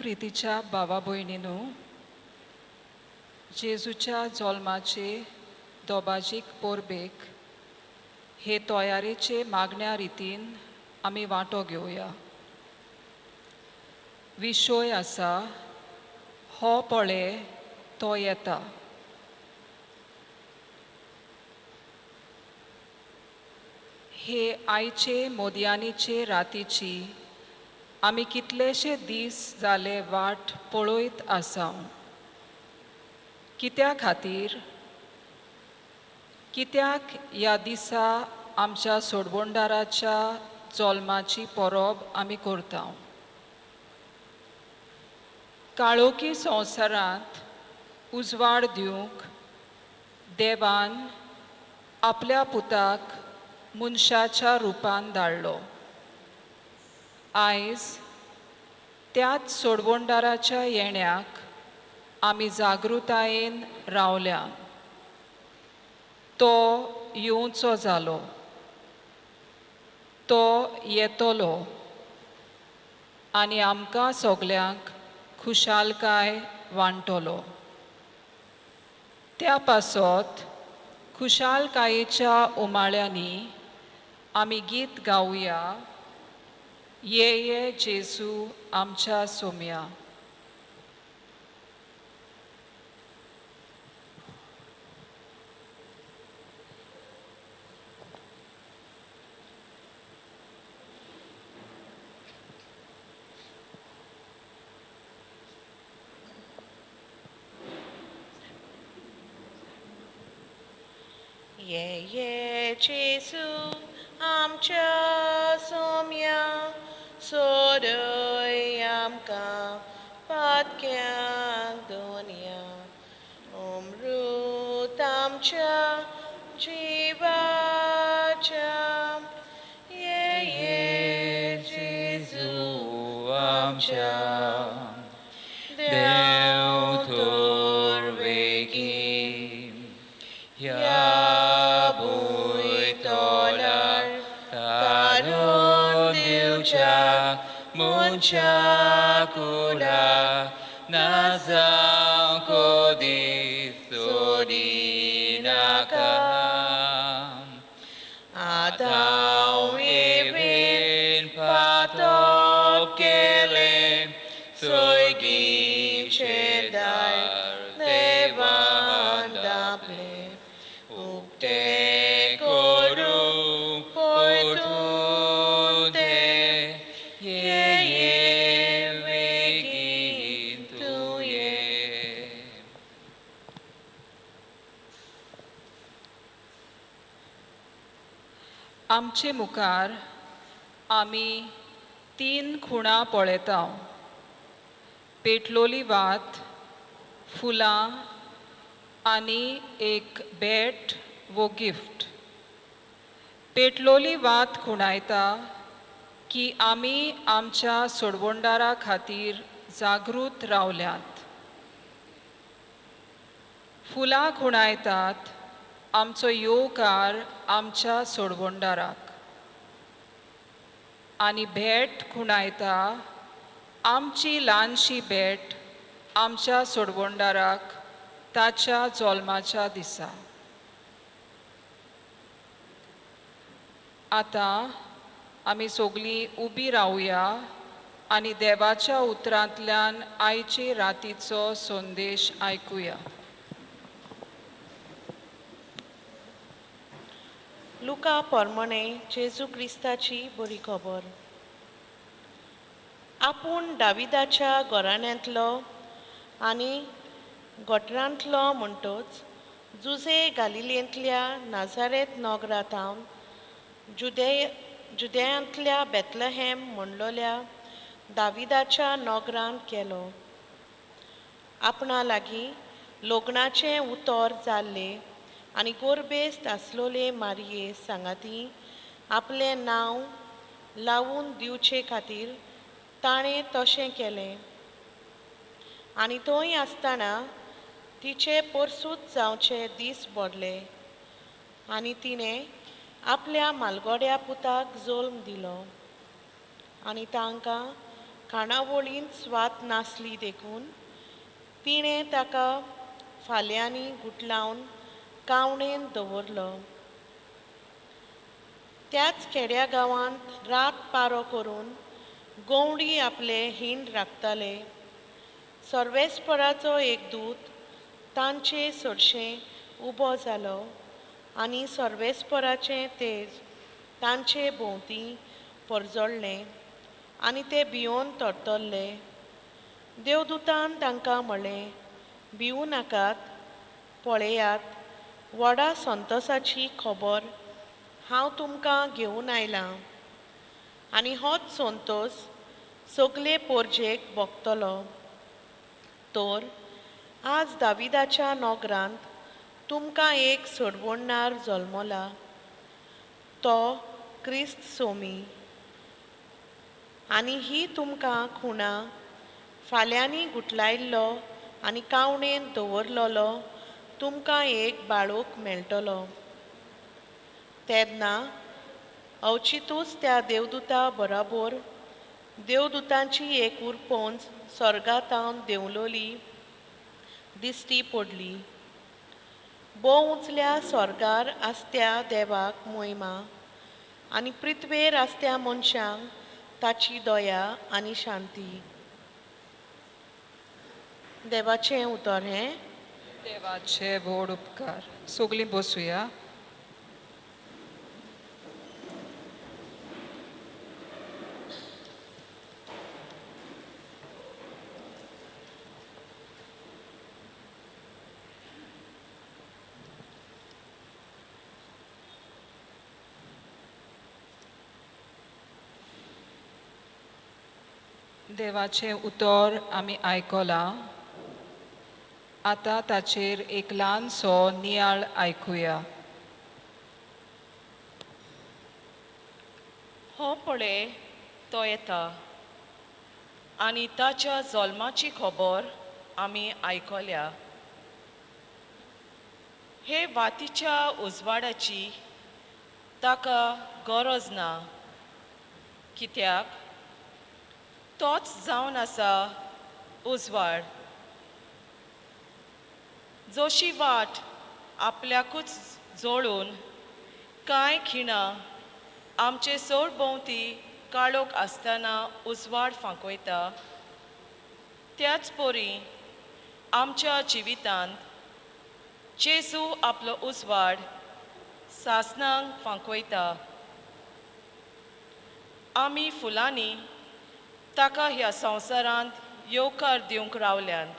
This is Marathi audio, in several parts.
प्रितीच्या भावा भयणींनो, जेजूच्या जल्माचे दोबाजीक पोरबेक हे तयारेचे मागण्या रितीन आमी वांटो घेवया. विशय आसा हो पळे तो येता. हे आयचे मोदयांनीचे रातीची आमी कितलेशे दीस जाले वाट पळयत आसा. कित्या खातीर? कित्याक ह्या दिसा आमच्या सोडवणदाराच्या जल्माची परब आमी करता. काळोखी संवसारांत उजवाड दिवंक देवान आपल्या पुताक मनशाच्या रुपान धाडलो. आयज त्याच सोडवणदाराच्या येण्याक आमी जागृतायेन रावल्या. तो येवचो जालो. तो येतलो आनी आमकां सगल्यांक खुशालकाय वांटलो. त्या पासत खुशालकायेच्या उमाळ्यांनी आमी गीत गावया. ये ये जेजू आमच्या सोम्या. ये ये जेजू आमच्या सोम्या, सोडय आमकां पातक्यांक दोनया. अमृत आमच्या जिवाच्या. ये ये जेजू आमच्या. देव तोर बेगीन ह्या मनशा कुला ना जावं कोदीस सोडी नाका. आदाव येवेन पातोप केले सोयगीचे दार देवान दापले. उक्ते करूंक परतून ते आमचे मुखार आमी 3 खुणां पळयता. पेटलोली वात, फुलां आनी एक भेट वो गिफ्ट. पेटलोली वात खुणायता की आमी आमच्या सोडवणदारा खातीर जागृत रावल्यात. फुलां खुणायतात आमचो येवकार आमच्या सोडवणदाराक. आनी भेट खुणायता आमची ल्हानशी भेट आमच्या सोडवणदाराक ताच्या जल्माच्या दिसा. आतां आमी सगळीं उबी रावया आनी देवाच्या उतरांतल्यान आयचे रातीचो संदेश आयकुया. लुका पोरमोणे जेजू क्रिस्ताची बरी खबर. आपूण दाविदाच्या घराण्यांतलो आनी गोठरांतलो म्हणटोच जुजे गालिलेंतल्या नाजारेत नोगरांतावन जुदेयांतल्या बेतलहेम म्हणलोल्या दाविदाच्या नोगरांत गेलो. आपणा लागीं लग्नाचें उतर जाल्लें आनी गोरबेस्त आसलोले मारये सांगाती आपलें नांव लावून दिवचे खातीर ताणें तशें केलें. आनी थंय आसतना तिचे परसूत जावचे दीस बोडले आनी तिणें आपल्या मालगोड्या पुताक जल्म दिलो. आनी तांकां खाणावळींत स्वात नासली देखून तिणें ताका फाल्यांनी गुटलावन कावणेन दवरलो. त्याच खेड्या गांवांत रात पारो करून गवंडी आपले हिंड राखताले. सर्वेस्पराचो एक दूत तांचे चडशें उबो जालो आनी सर्वेस्पराचें तेज तांचे भोंवती परजळ्ळें आनी ते भिवून तडतरले. देवदूतान तांकां म्हणलें, भिवू नाकात, पळयात, व्हडा संतोशाची खबर हांव तुमकां घेवन आयलां आनी होच संतोश सगले पोरजेक भोगतलो. तर आज दाविदाच्या नोगरांत तुमकां एक सडवडणार जल्मला, तो क्रिस्त सोमी. आनी ही तुमकां खुणा फाल्यांनी गुटलायल्लो आनी कावणेन दवरलोलो तुमकां एक बाळूक मेळटलो. तेन्ना अवचितूच त्या देवदूता बराबर देवदूतांची एक उरपोंच स्वर्गांतावन देंवलोली दिश्टी पडली. भोव उंचल्या स्वर्गार आसत्या देवाक मोहिमा आनी पृथ्वेर आसत्या मनशांक ताची दया आनी शांती. देवाचें उतर हें. देवाचे व्हड उपकार. सगलीं बसूया. देवाचें उतर आमी आयकलां. आतां ताचेर एक ल्हानसो नियाळ आयकुया. हो पळय तो येता आनी ताच्या जल्माची खबर आमी आयकल्या. हे वातीच्या उजवाडाची ताका गरज ना, कित्याक तोच जावन आसा उजवाड. जशी वाट आपल्याकूच जोडून कांय खिणां आमचे सोड भोंवती काळोख आसतना उजवाड फांकयता, त्याच परी आमच्या जिवितांत जेजू आपलो उजवाड सासणांक फांकयता. आमी फुलांनी ताका ह्या संवसारांत येवकार दिवंक रावल्यांत.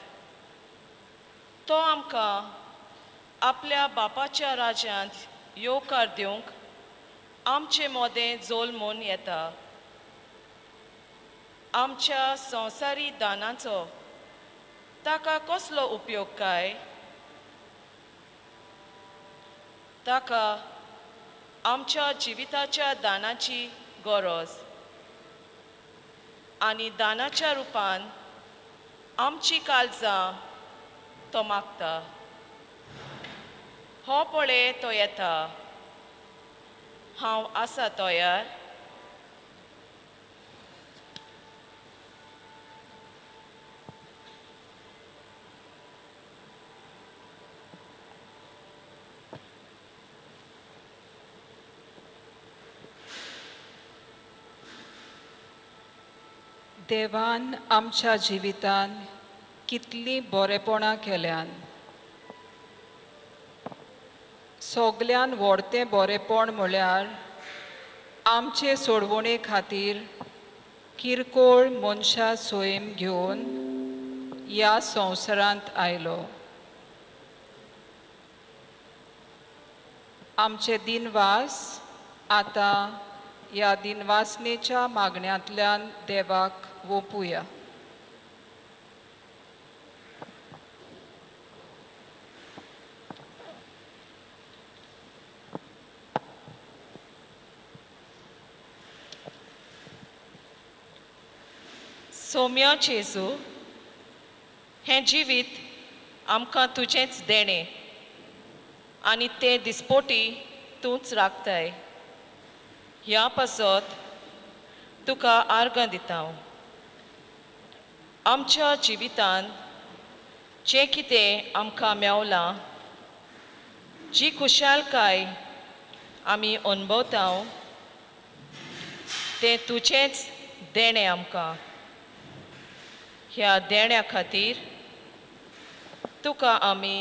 तो आमकां आपल्या बापाच्या राज्यांत येवकार दिवंक आमचे मोदें जोल्मून येता. आमच्या संवसारी दानाचो ताका कसलो उपयोग काय? ताका आमच्या जिविताच्या दानाची गरज आनी दानाच्या रुपान आमची काळजां तो मागता. हो पळय तो येता. हांव आसा तयार. देवान आमच्या जिवितान कितलीं बरेपणां केल्यान. सगल्यान व्हडतें बरेपण म्हळ्यार आमचे सोडवणे खातीर किरकोळ मनशा सोयम घेवन ह्या संवसारांत आयलो. आमचे दिनवास आतां ह्या दिनवासनेच्या मागण्यांतल्यान देवाक ओपुया. सौम्या जेजू, हें जिवीत आमकां तुजेंच देणें आनी तें दिसपोटी तूंच राखताय. ह्या पासत तुका आर्गां दिता. आमच्या जिवितांत जें कितें आमकां मेवलां, जी खुशालकाय आमी अणभवता तें तुजेंच देणें आमकां. ह्या देण्या खातीर तुका आमी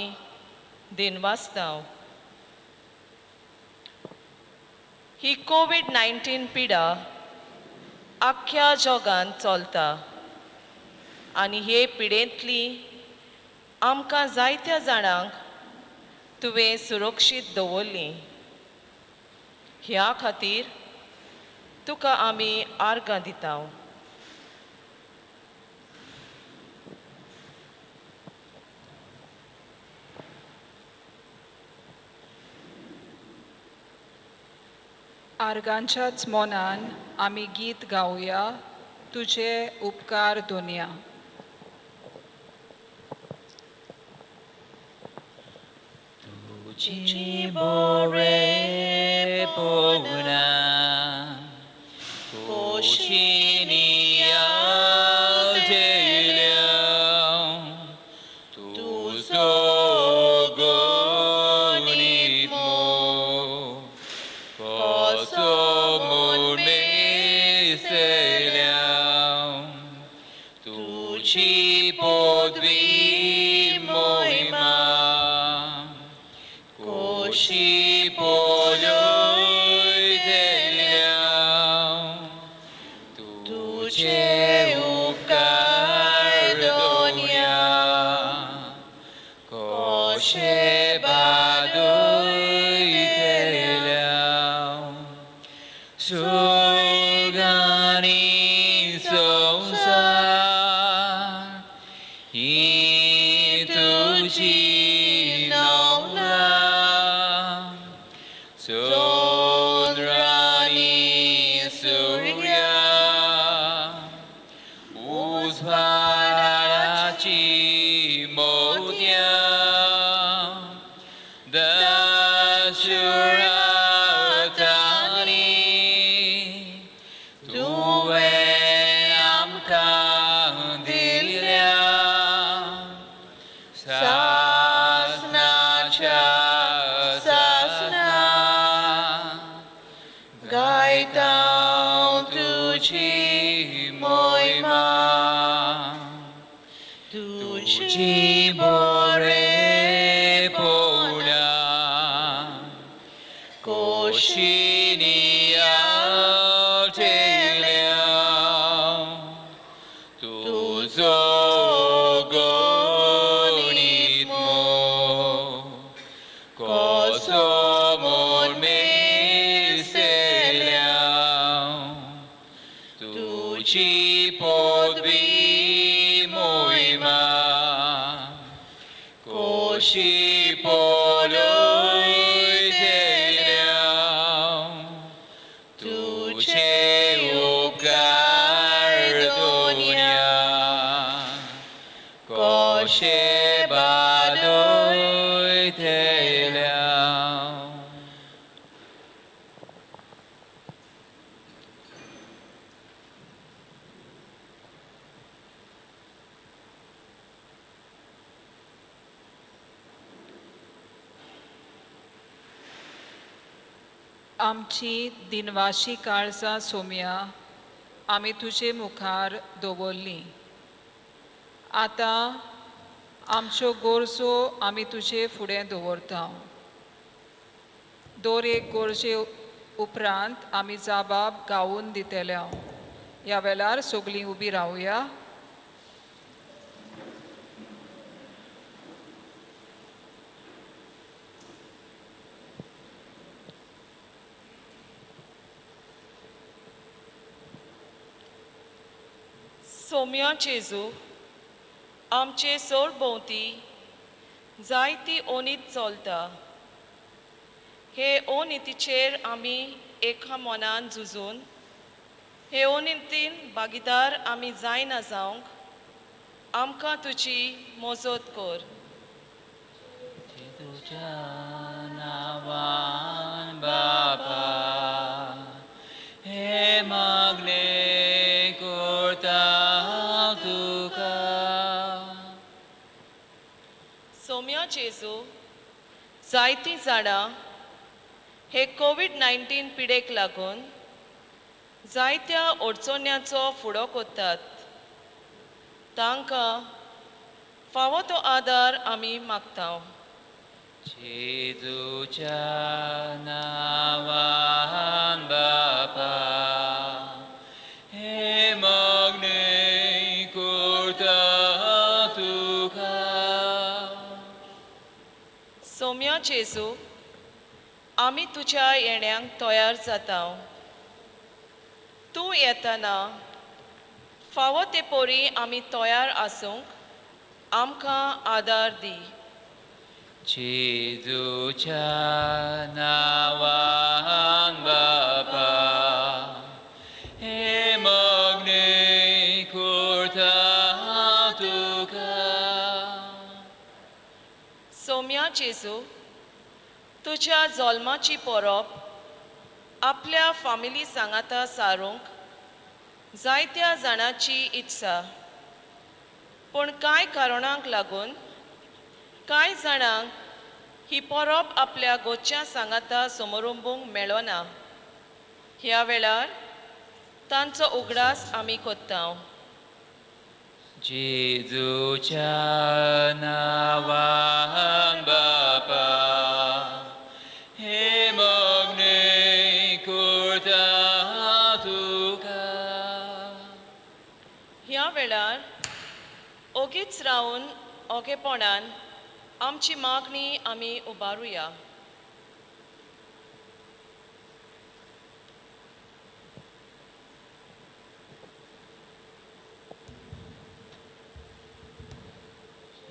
दिनवासता. ही कोविड-19 पिडा आख्ख्या जगान चलता आनी हे पिडेंतली आमकां जायत्या जाणांक तुवें सुरक्षीत दवरली. ह्या खातीर तुका आमी आर्गां दिता. आर्गांच्याच मोनान आमी गीत गावया, तुजे उपकार दोनया. तुझी बोरे पोगुना कोशिनिया जेल्या तुझो गोनीत मो कसो मोड मेसेल्या तुझी पदवी मोहिमा कोशी पोलोय देल्या तुझे उपकार दोनया कोशे बादोय देल्या सुगानी संसार ही तुझी नवला चंद्रानी सूर्या उजवाडाची मोत्या दशुरातानी तुवें आमकां दिल्या सासनाच्या सासना गायता तुझी मोहिमा तुझी बोरे पोवण्या कोशिनिया ठेल्या तुझो गोनीत मो कसो मोड मेसेल्या तुझी पदवी मोहिमा कोशी पोलोय देल्या तुझे उपकार दोनया कोशे बादोय देल्या. आमची दिनवाशी काळजां सोम्या आमी तुजे मुखार दवरली. आतां आमच्यो गोरजो आमी तुजे फुडें दवरता. दर एक गोरजे उपरांत आमी जबाब गावून दितल्या. ह्या वेळार सगळीं उबी रावया. सोम्या जेजू आमचे सोरभोंवती जायती ओनीत चलता. हे ओनितीचेर आमी एका मनान झुजून हे ओनितीन भागीदार आमी जायना जावंक आमकां तुजी मजत कर. तुझ्या नावान बाबा हे मागणे करता तुका जायतीं जाणां हे कोविड-19 पिडेक लागून जायत्या अडचण्यांचो फुडो कोत्तात. तांकां फावो तो आदार आमी मागतांव. जेजूच्या नांवान बापा, हे मागणे करता तुका. सौम्या जेजू, आमी तुज्या येण्याक तयार जातांव. तूं येताना फावो ते पोरी आमी तयार आसूंक आमकां आदार दी. जेजूच्या नांवान बापा, हे मागणे करता तुका. सौम्या जेजू, तुज्या जल्माची परब आपल्या फामिली सांगाता सारूंक जायत्या जाणांची इत्सा, पूण कांय कारणांक लागून कांय जाणांक ही परब आपल्या गोच्या सांगाता समोरुंबूंक मेळना. ह्या वेळार तांचो उगडास आमी कोत्तांव. जेजूच्या नांवान बापा, हे मागणे करता तुका. ह्या वेळार ओगीच रावन ओगेपणान आमची मागणी आमी उबारुया.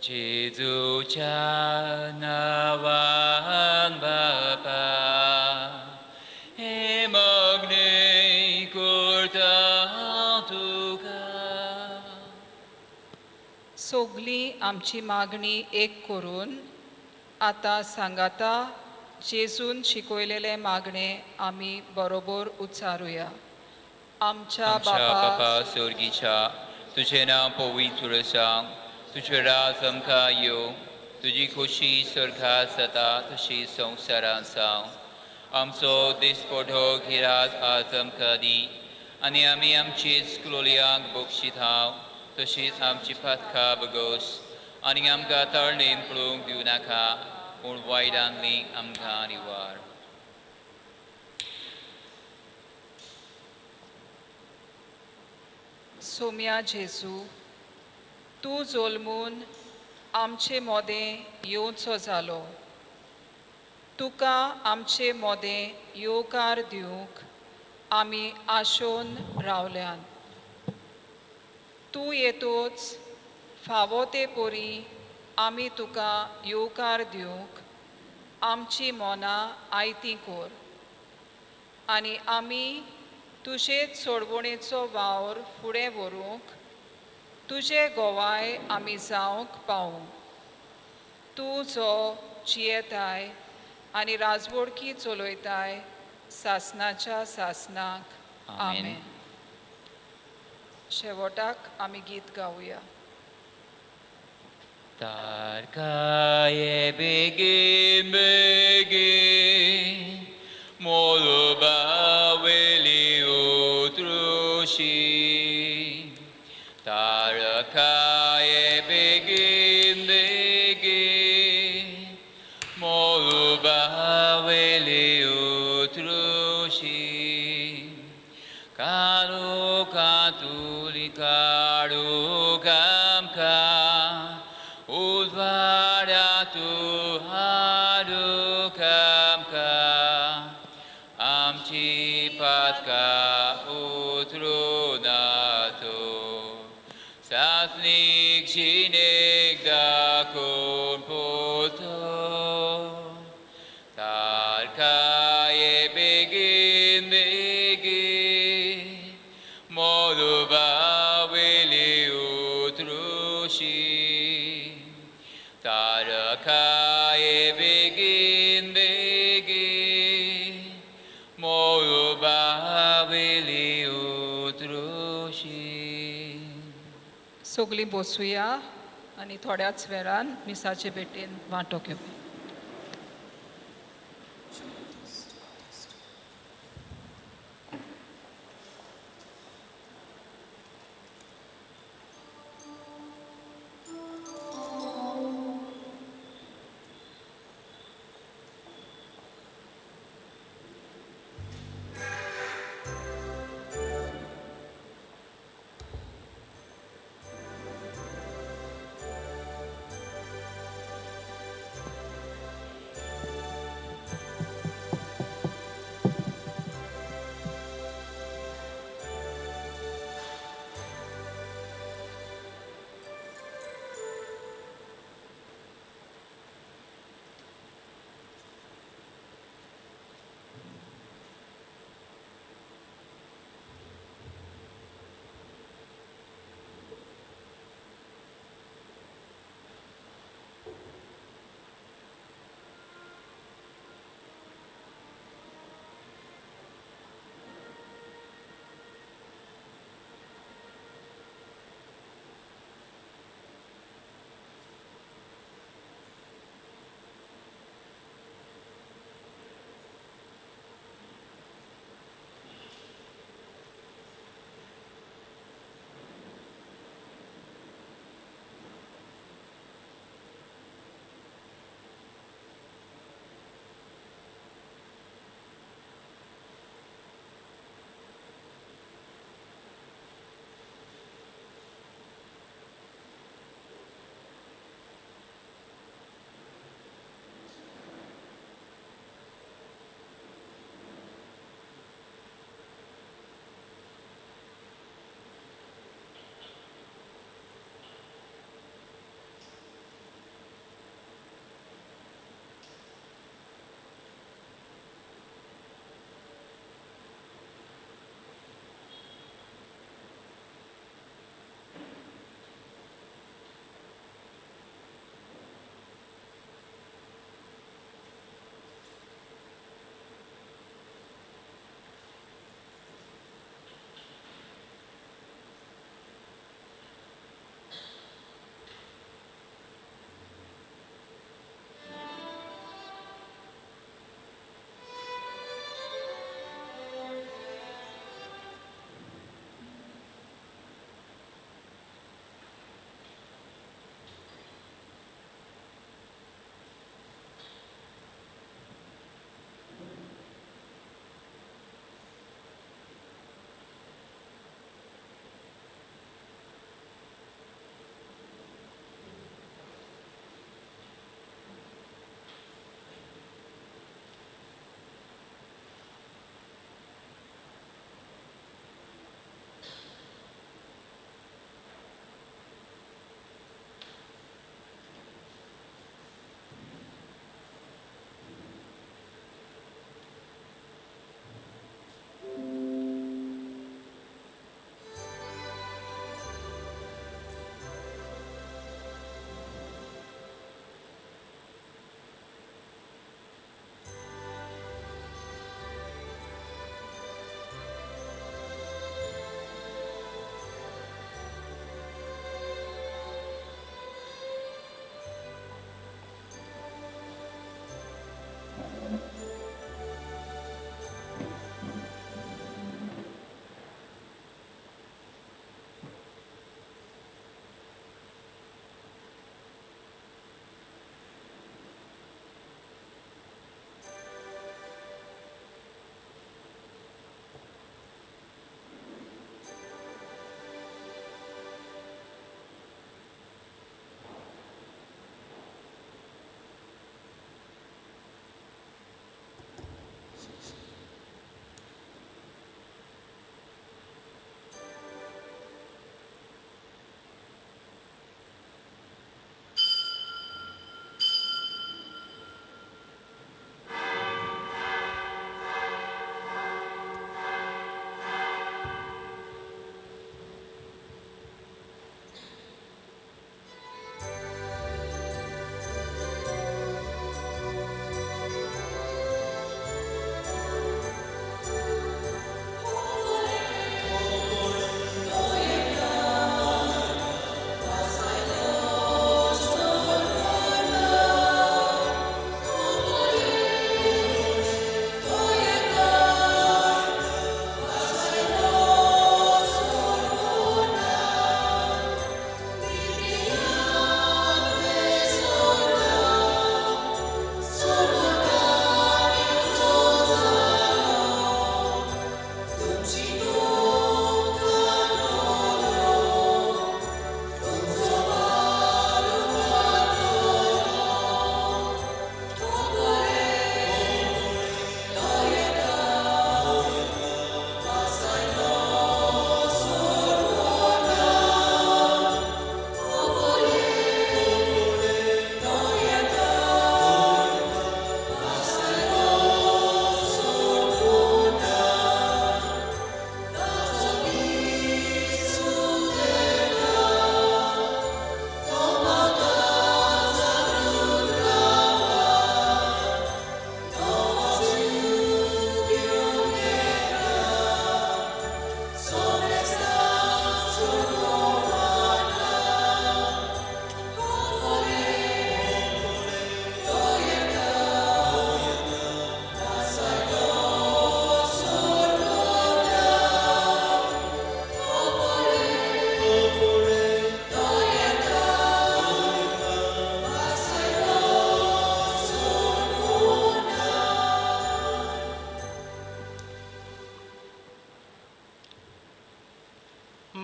जेजूच्या नांवान बापा, हे मागणे करता तुका. सोगलीं आमची मागणी एक करून आतां सांगाता जेजून शिकयलेले मागणे आमी बरोबर उच्चारुया. आमच्या बापा स्वर्गीच्या, तुझे नांव पवित्र सांग. तुझे राज आमकां येवं. तुजी खोशी स्वर्गांत जाता तशी संवसारांत जावं. आमचो दिसपडो गिरात आज आमकां दी, आनी आमी आमची इश्कुलोल्यांक बक्षितांव तशीच आमची पातकां बगोस. आनी आमकां तळणेन पळोवंक दिवं नाका, पूण वायटांतली आमकां निवार. सोम्या जेजू, तूं जल्मून आमचे मोदें येवचो जालो. तुका आमचे मोदें येवकार दिवंक आमी आशोन रावल्यान. तूं येतोच फावो ते पोरी आमी तुका येवकार दिवंक आमची मोनां आयतीं कोर. आनी आमी तुजेच सोडवणेचो वावर फुडें व्हरूंक तुजे गोवाय आमी जावंक पावूं. तूं जो जियेताय आनी राजवडकी चलयताय सासणाच्या सासणाक. आमेन. शेवटाक आमी गीत गावया. Tarkaye begin begin, moluba veli utrushi. Tarkaye begin begin, moluba veli utrushi. Karu katuli karu kamka. Uzvaratu harukamka, amchi patka utrunato, sasnik shinek dakon poto. Tarkaye begin begin, moluba veli utrushi. Tarakaye begin begin, moluba veli utrushi. सगलीं बसूया आनी थोड्याच वेळान मिसाचे भेटेन वांटो घेवया.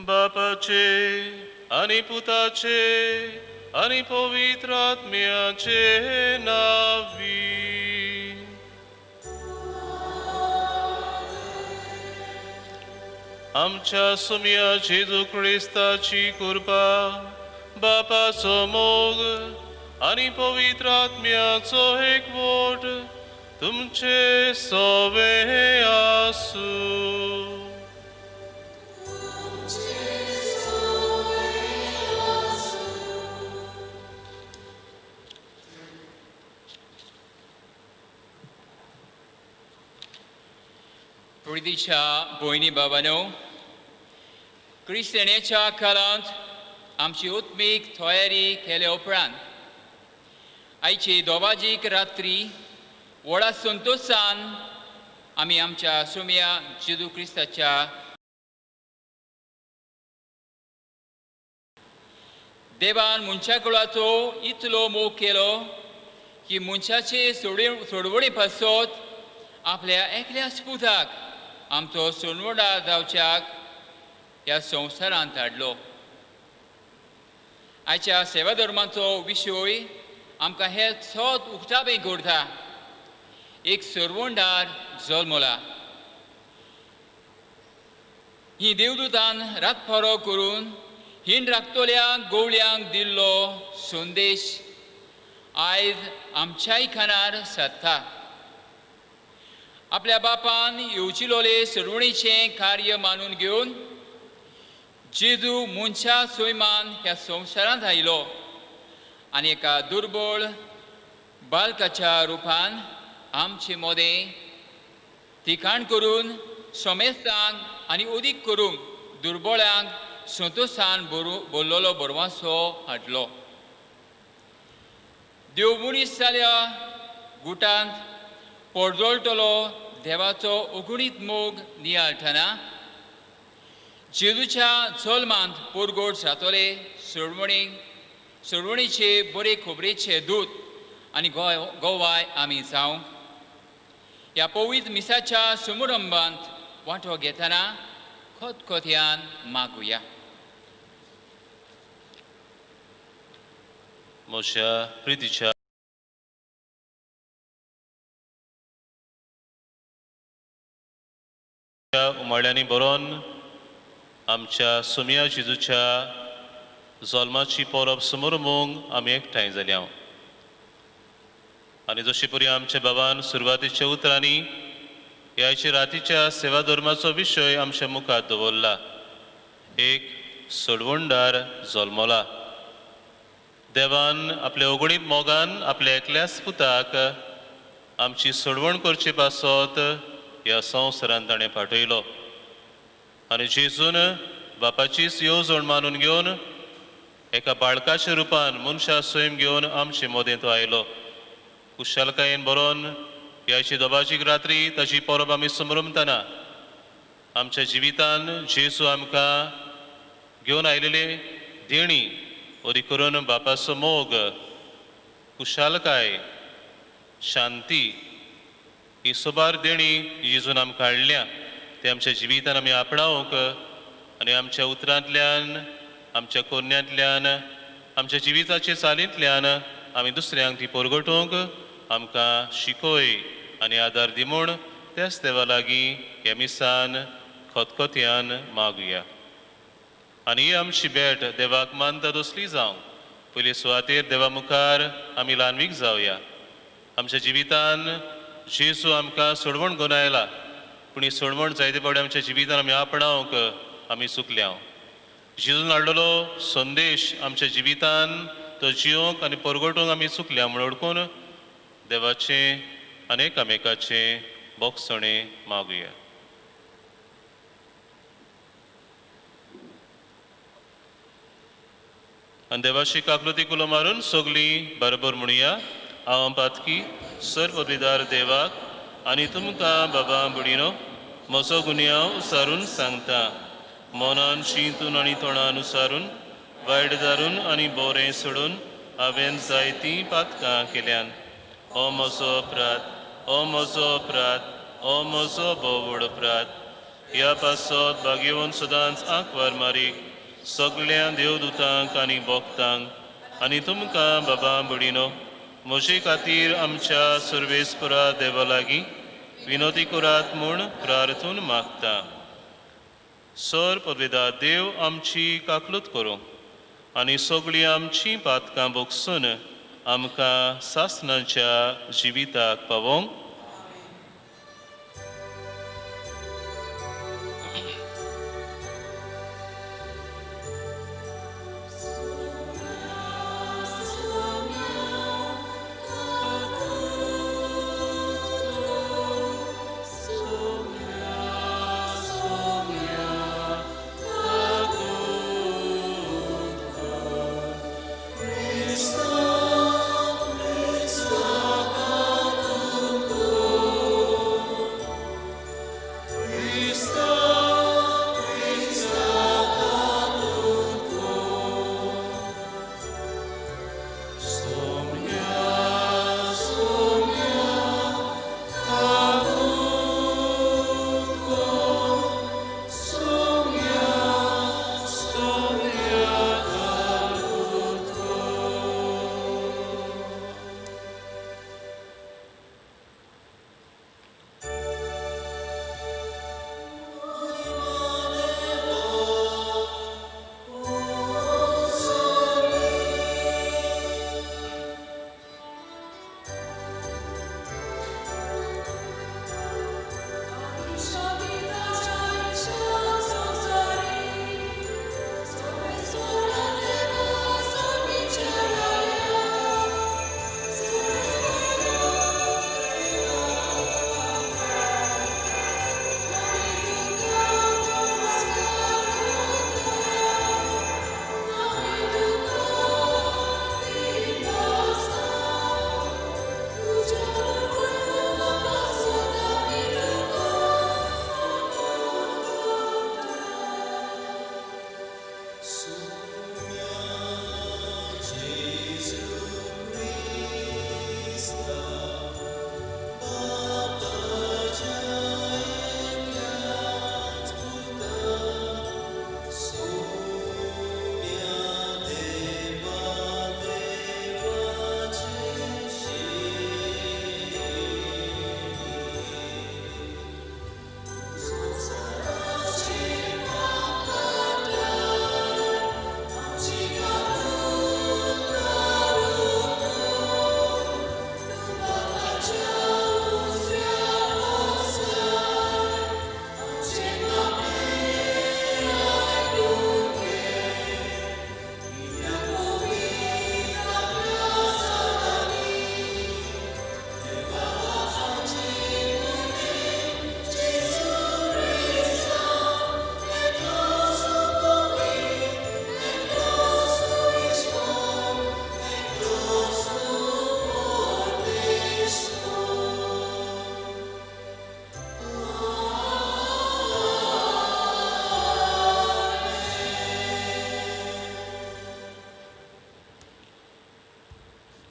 बापाचे आणि पुताचे आणि पवित्र आत्म्याचे नावी. आमच्या सुम्या जेजू ख्रिस्ताची कृपा, बापाचो मोग आणि पवित्र आत्म्याचो एकवट तुमचे सोबे आसू. प्रितीच्या भयणी बाबांनो, क्रिस्तानाच्या काळांत आमची उत्मीक तयारी केले उपरांत आयची दोबाजीक रात्री व्हडा संतोशान आमी आमच्या सुम्या जेजू क्रिस्ताच्या देवान मनशा कुळाचो इतलो मोग केलो की मनशाचे सोडवणी पासत आपल्या एकल्या पुताक आमचो सोनवडा जावच्याक ह्या संवसारांत धाडलो. आयच्या सेवा धर्माचो विशय आमकां हे सत उक्ताबे करता. एक सर्वंडार जल्मला. ही देवदूतान रातफारो करून हिंड राखतोल्या गवळ्यांक दिल्लो संदेश आयज आमच्याय कानार सादता. आपल्या बापान येवचिलोले सर्वणीचें कार्य मानून घेवन जेजू मनशा सैमान ह्या संवसारांत आयलो आनी एका दुर्बळ बालकाच्या रुपान आमचे मोदें ठिकाण करून सोमेस्तांक आनी अदीक करूंक दुर्बळांक संतोशान भरलोलो बरवासो हाडलो. देव मनीस जाल्या गुटांत पडजोळटलो देवाचो अगणीत मोग नियाळटना जेजूच्या जल्मांत पोरगोड जातोले सोडवणीचे बरे खबरेचे दूत आनी गोवाय आमी जावंक ह्या पवित्र मिसाच्या समारंभांत वांटो घेतना खोतखोत्यान मागुया. म्हज्या प्रितीच्या उमाळ्यांनी बरोवन आमच्या सुम्या जेजूच्या जल्माची परब समारंभांक आमी एकठांय जाल्या. आनी जशे परी आमच्या बाबान सुरवातीच्या उतरांनी ह्याच्या रातीच्या सेवा धर्माचो विशय आमच्या मुखार दवरला. एक सोडवणदार जल्मला. देवान आपल्या अगणीत मोगान आपल्या एकल्याच पुताक आमची सोडवण करचे पासत ह्या संवसारांत ताणें पाठयलो. आनी जेजून बापाचीच येवजण मानून घेवन एका बाळकाच्या रुपान मनशा सैम घेवन आमचे मोदें तो आयलो. कुशलकायेन बरोवन ह्याची दोबाजीक रात्री ताची परब आमी समरमतना आमच्या जिवितान जेजू आमकां घेवन आयलेले देणी ओरी करून बापाचो मोग, कुशालकाय, शांती ही सोबार देणी जेजून आमकां हाडल्या ते आमच्या जिवितान आमी आपणावंक आनी आमच्या उतरांतल्यान, आमच्या कोन्यांतल्यान, आमच्या जिविताचे चालींतल्यान आमी दुसऱ्यांक ती परगटूंक आमकां शिकोय आनी आदार दी म्हूण त्याच देवा लागीं हे मिसान खोतखोत्यान मागुया. आनी ही आमची भेट देवाक मानता तसली जावं. पयली सुवातेर देवा मुखार आमी ल्हानवीक जावया. आमच्या जिवितान जेजू आमकां सोडवण घेवन आयला, पूण ही सोडवण जायते फावटी आमच्या जिवितान आमी आपणावंक आमी चुकल्या. जेजून हाडलेलो संदेश आमच्या जिवितान तो जियोंक आनी परगटूंक आमी चुकल्या म्हूण ओळखून देवाचें आनी एकामेकाचें बोगसणें मागुया. आनी देवाची काकलुती कुलो मारून सगलीं बरोबर म्हणुया. हांव पातकी सर पदवीदार देवाक आनी तुमकां बाबा बुडीनो म्हजो गुन्यांव उसारून सांगता. मनान चिंतून आनी तोंडान उसारून वायट दारून आनी बोरें सोडून हांवें जायतीं पातकां केल्यान. ओ म्हजो अपराध, ओ म्हजो अपराध, ओ म्हजो बोव व्हड अपराध. ह्या पासत बागेवन सदांच आंकवार मारीक सगळ्या देवदूतांक आनी भक्तांक आनी तुमकां बाबा बुडीनो म्हजे खातीर आमच्या सर्वेस्परा देवा लागीं विनोदी करात म्हूण प्रार्थून मागता. सर पदवेदा देव आमची काकलूत करूं आनी सगळीं आमचीं पातकां भोगसून आमकां सासणाच्या जिविताक पावोंक.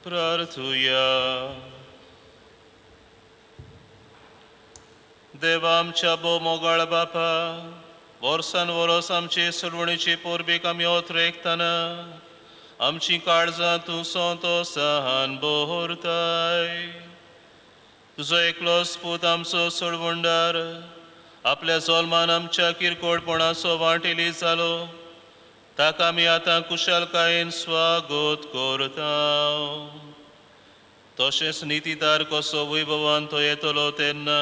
प्रार्थूया. देवा आमच्या मोगाळ बापा, वर्सान वरस आमचे सलवणीचे पोरबेक आमी ओतरेकतना आमची काळजां तूं सोंतो सहान बोहरताय. तुजो एकलोच पूत आमचो सळवंडार आपल्या जल्मान आमच्या किरकोळपणाचो वांटेली जालो, ताका आमी आतां कुशलकायेन स्वागत करता. तशेंच नितीदार कसो वैभवान तो येतलो तेन्ना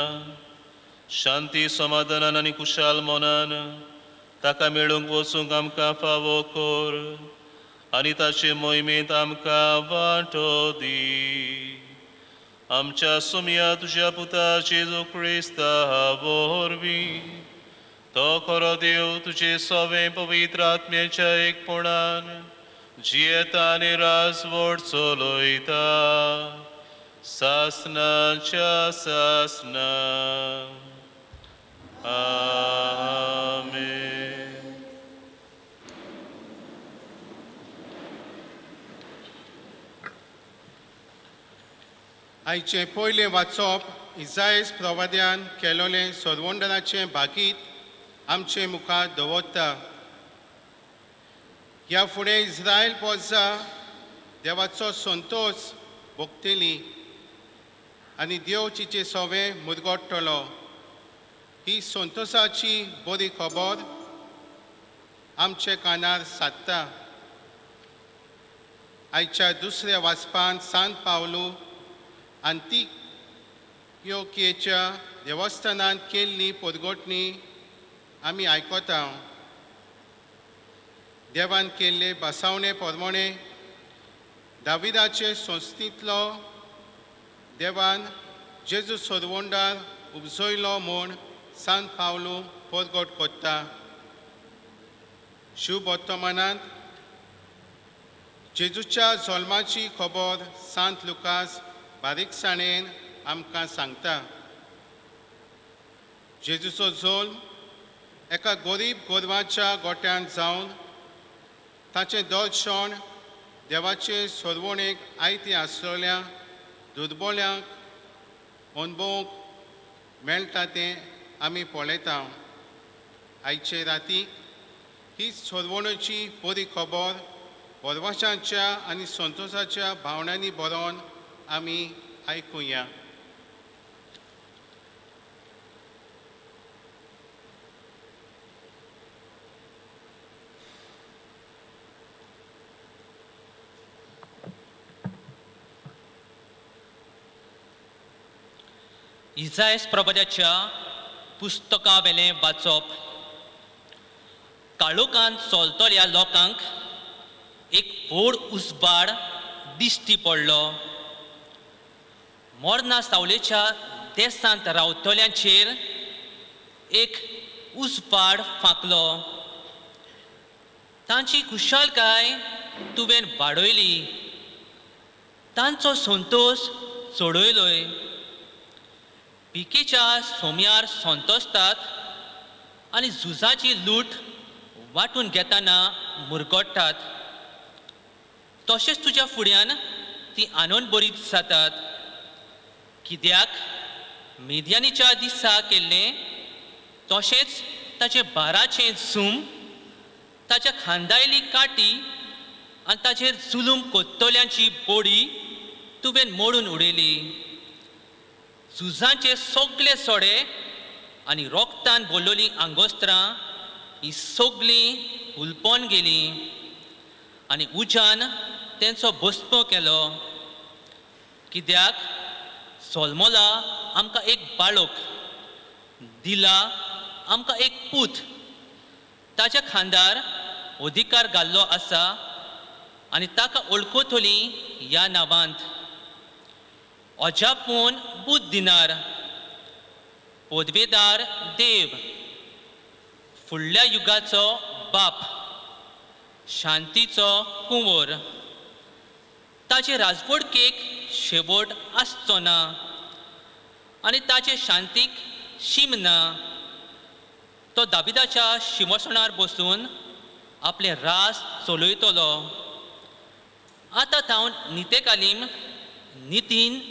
शांती समाधानान आनी कुशाल मनान ताका मेळूंक वचूंक आमकां फावो कर आनी ताचे मोहिमेंत आमकां वांटो दी. आमच्या सुमया तुज्या पुता जेजू क्रिस्ता वरवीं तो खरो देव तुजे सवें पवित्र आत्म्याच्या एकपणान जियेता आनी राजवट चलयता सासनाच्या सासना. आमेन. आयचें पयलें वाचप इसायस प्रवाद्यान केलोलें सरवंडनाचें भागीत आमचे मुखार दवरता. ह्या फुडें इस्रायल पोरसां देवाचो संतोश भोगतली आनी देव तिचे सवें मुरगोडटलो. ही संतोशाची बरी खबर आमचे कानार सादता. आयच्या दुसऱ्या वाचपान सांत पावलू अंतियोकियेच्या देवस्थानांत केल्ली परगोटणी आमी आयकता. देवान केल्ले बसावणे प्रमाणे दाविदाचे संस्थींतलो देवान जेजू सोदवंडार उपजयलो म्हूण सांत पावलू परगट करता. शुभ वर्तमानांत जेजूच्या जल्माची खबर सांत लुकास बारीकसाणेन आमकां सांगता. जेजूचो जल्म एका गरीब गोरवाच्या गोट्यान जावन ताचें दर्शन देवाचे सोदवणेक आयती आसलेल्या दुर्बळ्यांक अणभवूंक मेळटा तें आमी पळयता. आयचे रातीक ही सोदवणेची बरी खबर परवाशांच्या आनी संतोशाच्या भावनांनी बरोवन आमी आयकुया. इसायास प्रभुच्या पुस्तका वेलें वाचप. काळोखांत चलतल्या लोकांक एक व्हड उसबाड दिश्टी पडलो. मोरना सावलेच्या देसांत रावतल्यांचेर एक उसबाड फांकलो. तांची खुशालकाय तुवें वाडयली, तांचो संतोश चडयलोय. पिकेच्या सोम्यार संतोसतात आनी झुजाची लूट वांटून घेतना मुरगोडटात. तशेंच तुज्या फुड्यान ती आनंद बरी जातात. कित्याक मेद्यानीच्या दिसा केल्लें तशेंच ताचे बाराचें झूम, ताच्या खांदायली काटी आनी ताचेर जुलूम कोत्तोल्यांची बोडी तुवें मोडून उडयली. झुजांचे सगळे सोडे आनी रोगतान बोल्लोली आंगोस्त्रां ही सगळीं हुलपोन गेली आनी उज्यान तेंचो भस्म केलो. कित्याक सोलमोला आमकां एक बाळक, दिला आमकां एक पूत. ताच्या खांदार अधिकार घाल्लो आसा आनी ताका वळखतली ह्या नांवांत. अजापून बुद्ध दिनार, पदवेदार देव, फुडल्या युगाचो बाप, शांतीचो कुंवर. ताचे राजवडकेक शेवट आसचो ना आनी ताचे शांतीक शीम ना. तो दाविदाच्या शिंवसणार बसून आपले रास चलयतलो. आतां तावन नितेकालीम नितीन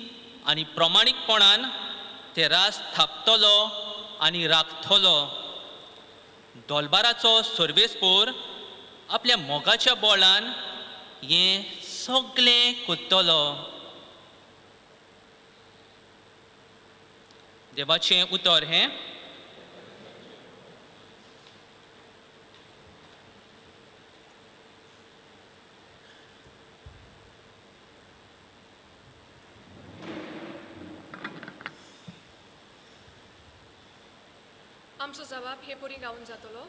आनी प्रमाणीकपणान ते रास थापतलो आनी राखतलो. दोलबाराचो सर्वेस्पोर आपल्या मोगाच्या बोळान हें सगळें कोत्तलो. देवाचें उतर हें. आमचो जबाब हे परी गावून जातलो.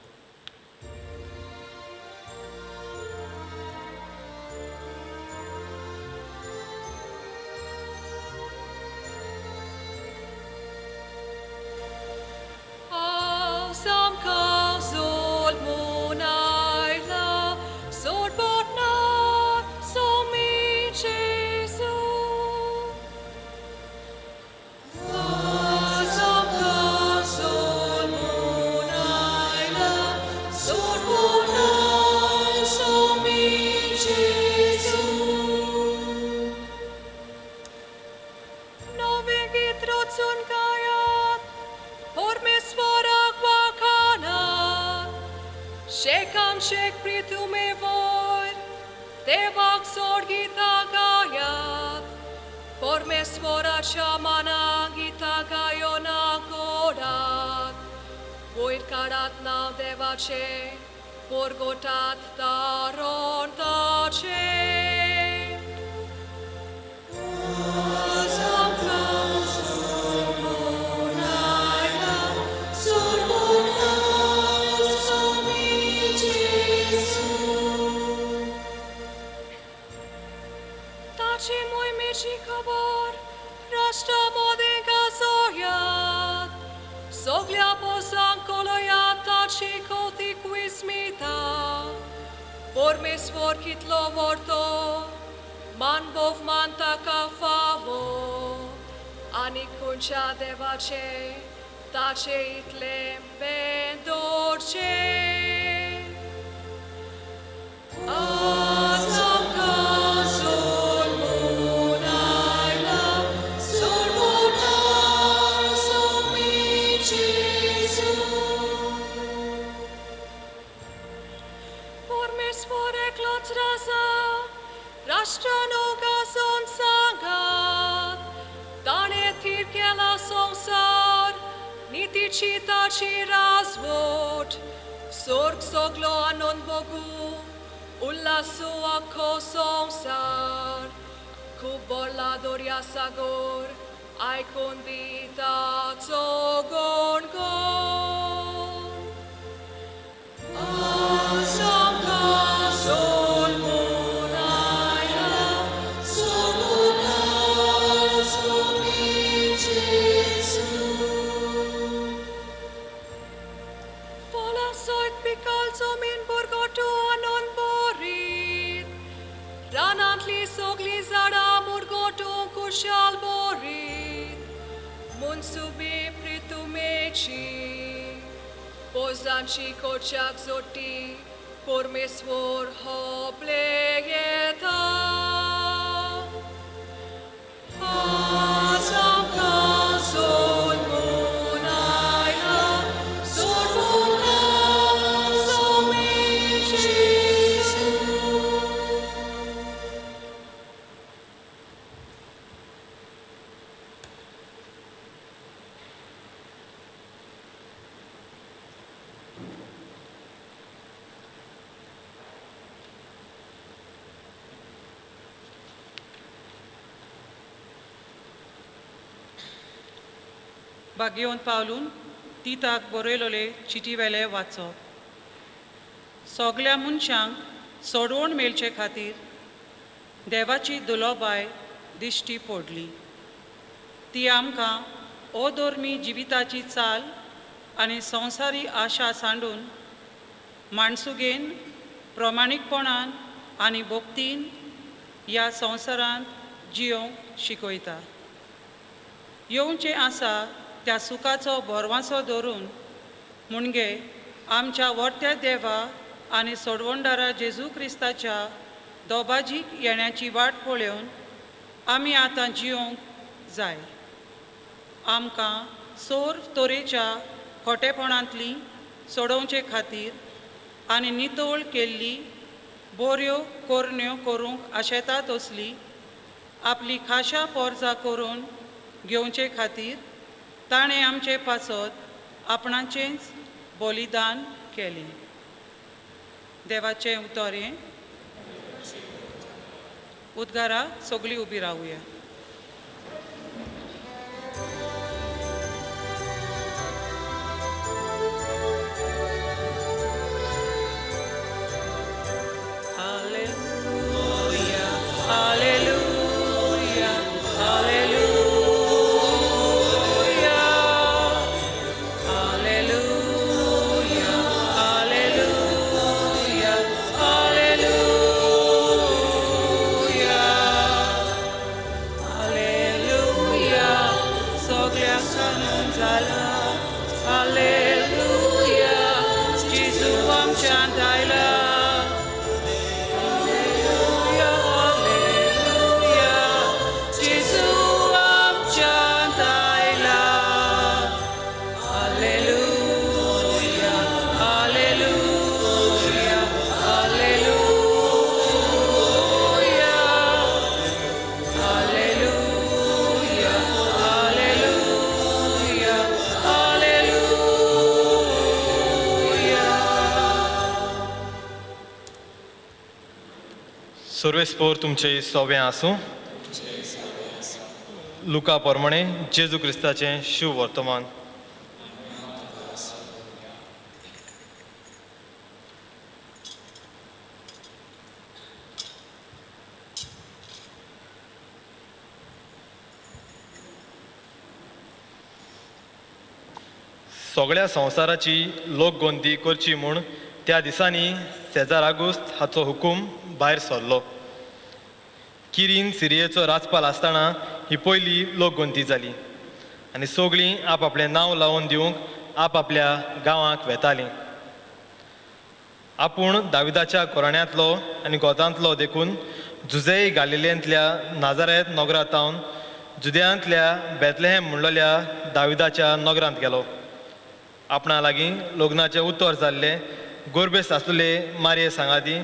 Pormesvarak vakana आमचेक प्रितुमे वोर देवाक सोड गीता गायात परमेश्वराच्या माना गीता गायो ना कोडात वयर काढात नाव देवाचे पोरगोटात तारोन ताचे Taci mój mieci kobor, raszta młodego zojad. Soglia posang koloja, taci koti quizmita. Porme svor kitlo vorto, man bov man taka favo. Ani kuncha devace, tace itlem ben dorce. Rashtranoga sonsangat, dane tirkela sonsar, niti chitachi razvod, sorg soglo anon bogu, ullasu akko sonsar, kubolla doria sagor, aikondita zogon gon. Asamka solmo. Sogli zara murgoto kushal borit, munsubi pritumeci, pozanci kochak zoti, pormesvor hoplegeta. Asamka solmunaya, solmuna somici. बागेवन पावलून तिताक बरयलोले चिटी वेले वाचप सगल्या मनशांक सोडवण मेळचे खातीर देवाची दुलोबाय दिश्टी पडली ती आमकां अधर्मी जिविताची चाल आनी संवसारी आशा सांडून माणसुगेन प्रमाणीकपणान आनी भक्तीन ह्या संवसारांत जियोंक शिकयता येवचें आसा त्या सुखाचो भरवंसो धरून मुणगे आमच्या वर्त्या देवा आनी सोडवणदारा जेजू क्रिस्ताच्या दोबाजीक येण्याची वाट पळोवन आमी आतां जियोंक जाय आमकां सोर तोरेच्या खोटेपणांतली सोडोवचे खातीर आनी नितोळ केल्ली बऱ्यो कोरण्यो करूंक आशेतात असली आपली खाशा पोरजां करून घेवचे खातीर ताणें आमचे पासत आपणाचेंच बलिदान केलें देवाचें उतोरें उद्गारा सगळीं उबी रावया सर्वेस्पोर तुमचे सोबें आसूं. लुका प्रमाणे जेजू क्रिस्ताचें शिव वर्तमान. सगळ्या संवसाराची लोकगोंदी करची म्हूण त्या दिसांनी सेजार आगुस्त हाचो हुकूम भायर सरलो. किरीन सिरियेचो राजपाल आसतना ही पयली लोकगोंदी जाली आनी सगळीं आपआपलें नांव लावन दिवंक आपआपल्या गांवांक वेतालीं. आपूण दाविदाच्या कोराण्यांतलो आनी गोतांतलो देखून जुजई गालिलेंतल्या नाजारेत नगरांतावन जुद्यांतल्या बेतलेहेम म्हणलेल्या दाविदाच्या नगरांत गेलो. आपणा लागीं लग्नाचें उतर जाल्ले गोरबेस आसलेले मारये सांगाती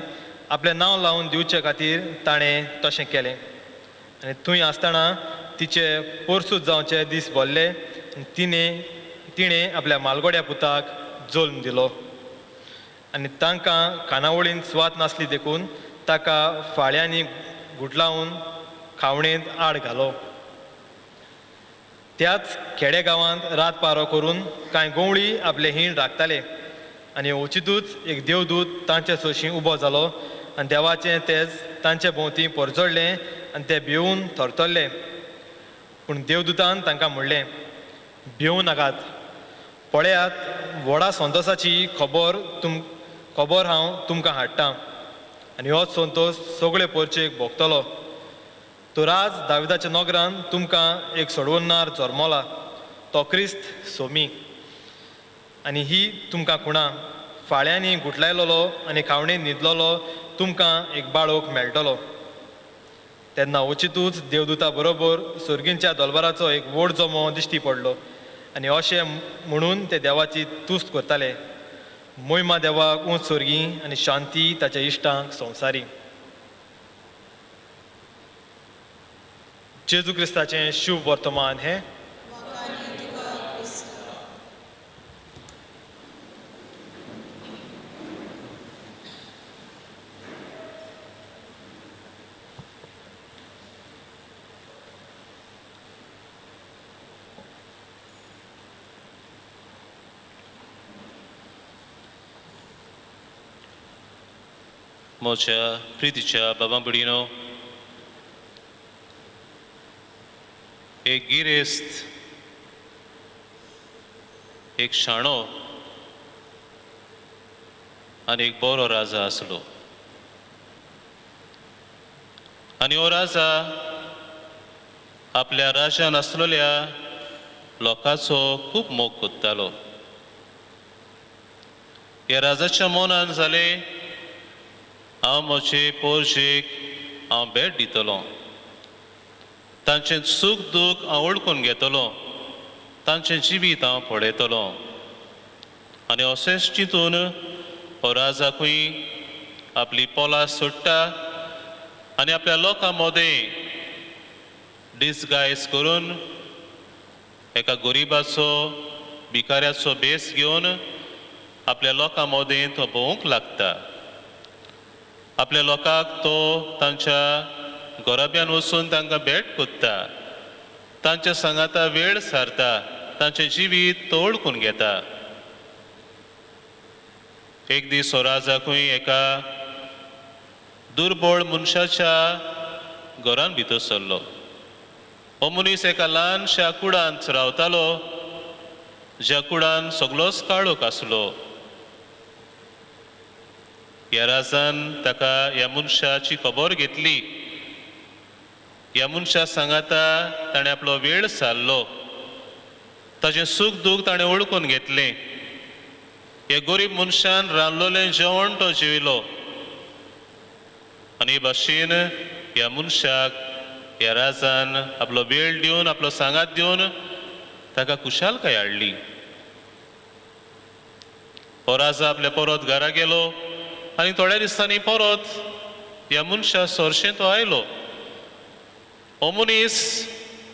आपलें नांव लावन दिवचे खातीर ताणें तशें केलें. आनी थंय आसतना तिचे पोरसूज जावचे दीस भरले. तिणें आपल्या मालगोड्या पुताक जल्म दिलो आनी तांकां खानावळींत स्वात नासली देखून ताका फाळ्यांनी गुटलावन खावणेंत आड घालो. त्याच खेडेगांवांत रातपारो करून कांय गोवळी आपले हीण राखताले आनी वचितूच एक देवदूत तांचे सोशी उबो जालो आनी देवाचें तेज तांचे भोंवती परजडलें आनी ते भिवून थरथरले. पूण देवदूतान तांकां म्हणलें, भिवूं नाकात. पळयात, व्हडा संतोशाची खबर हांव तुमकां हाडटां आनी हो संतोश सगळे परचेक भोगतलो. तो राज दाविदाच्या नगरान तुमकां एक सोडवणार जल्मला, तो क्रिस्त सोमी. आनी ही तुमकां खुणां, फाळ्यांनी गुटलायलोलो आनी खावणेंत न्हिदलोलो तुमकां एक बाळोक मेळटलो. तेन्ना वचितूच देवदूता बरोबर सर्गींच्या दरबाराचो एक व्हड जमो दिश्टी पडलो आनी अशें म्हणून ते देवाची तुस्त करताले, मोहिमा देवाक उंच सर्गी आनी शांती ताच्या इश्टांक संवसारी. जेजू क्रिस्ताचें शिव वर्तमान हें. म्हज्या प्रितीच्या बाबा भयणीनो, एक गिरेस्त, एक शाणो आनी एक बरो राजा आसलो. आनी हो राजा आपल्या राज्यान आसलेल्या लोकांचो खूब मोग कोत्तालो. ह्या राजाच्या मनान जालें, हांव म्हजे पोरजेक हांव भेट दितलों, तांचें सूख दूख हांव ओळखून घेतलों, तांचें जिवीत हांव पळयतलों. आनी अशेंच चिंतून हो राजाकूय आपली पोलां सोडटा आनी आपल्या लोकां मदें डिसगायज करून एका गरिबाचो भिकाऱ्याचो भेस घेवन आपल्या लोकां मदें तो भोवंक लागता. आपल्या लोकांक तो तांच्या घोराब्यान वचून तांकां भेट कोत्ता, तांच्या सांगाता वेळ सारता, तांचें जिवीत तो ओळखून घेता. एक दीस हो राजाकूय एका दुर्बळ मनशाच्या घरान भितर सरलो. हो मनीस एका ल्हानशा कुडांत रावतालो, ज्या कुडान सगळोच काळोख आसलो. ह्या राजान ताका ह्या मनशाची खबर घेतली. ह्या मनशा सांगाता ताणें आपलो वेळ सारलो, ताचें सूख दूख ताणें ओळखून घेतलें. हे गरीब मनशान रांदलोलें जेवण तो जेवलो आनी हे भाशेन ह्या मनशाक ह्या राजान आपलो वेळ दिवन आपलो सांगात दिवन ताका खुशालकाय हाडली. हो राजा आपल्या परत घरा गेलो आनी थोड्या दिसांनी परत ह्या मनशा सोरशें तो आयलो. हो मनीस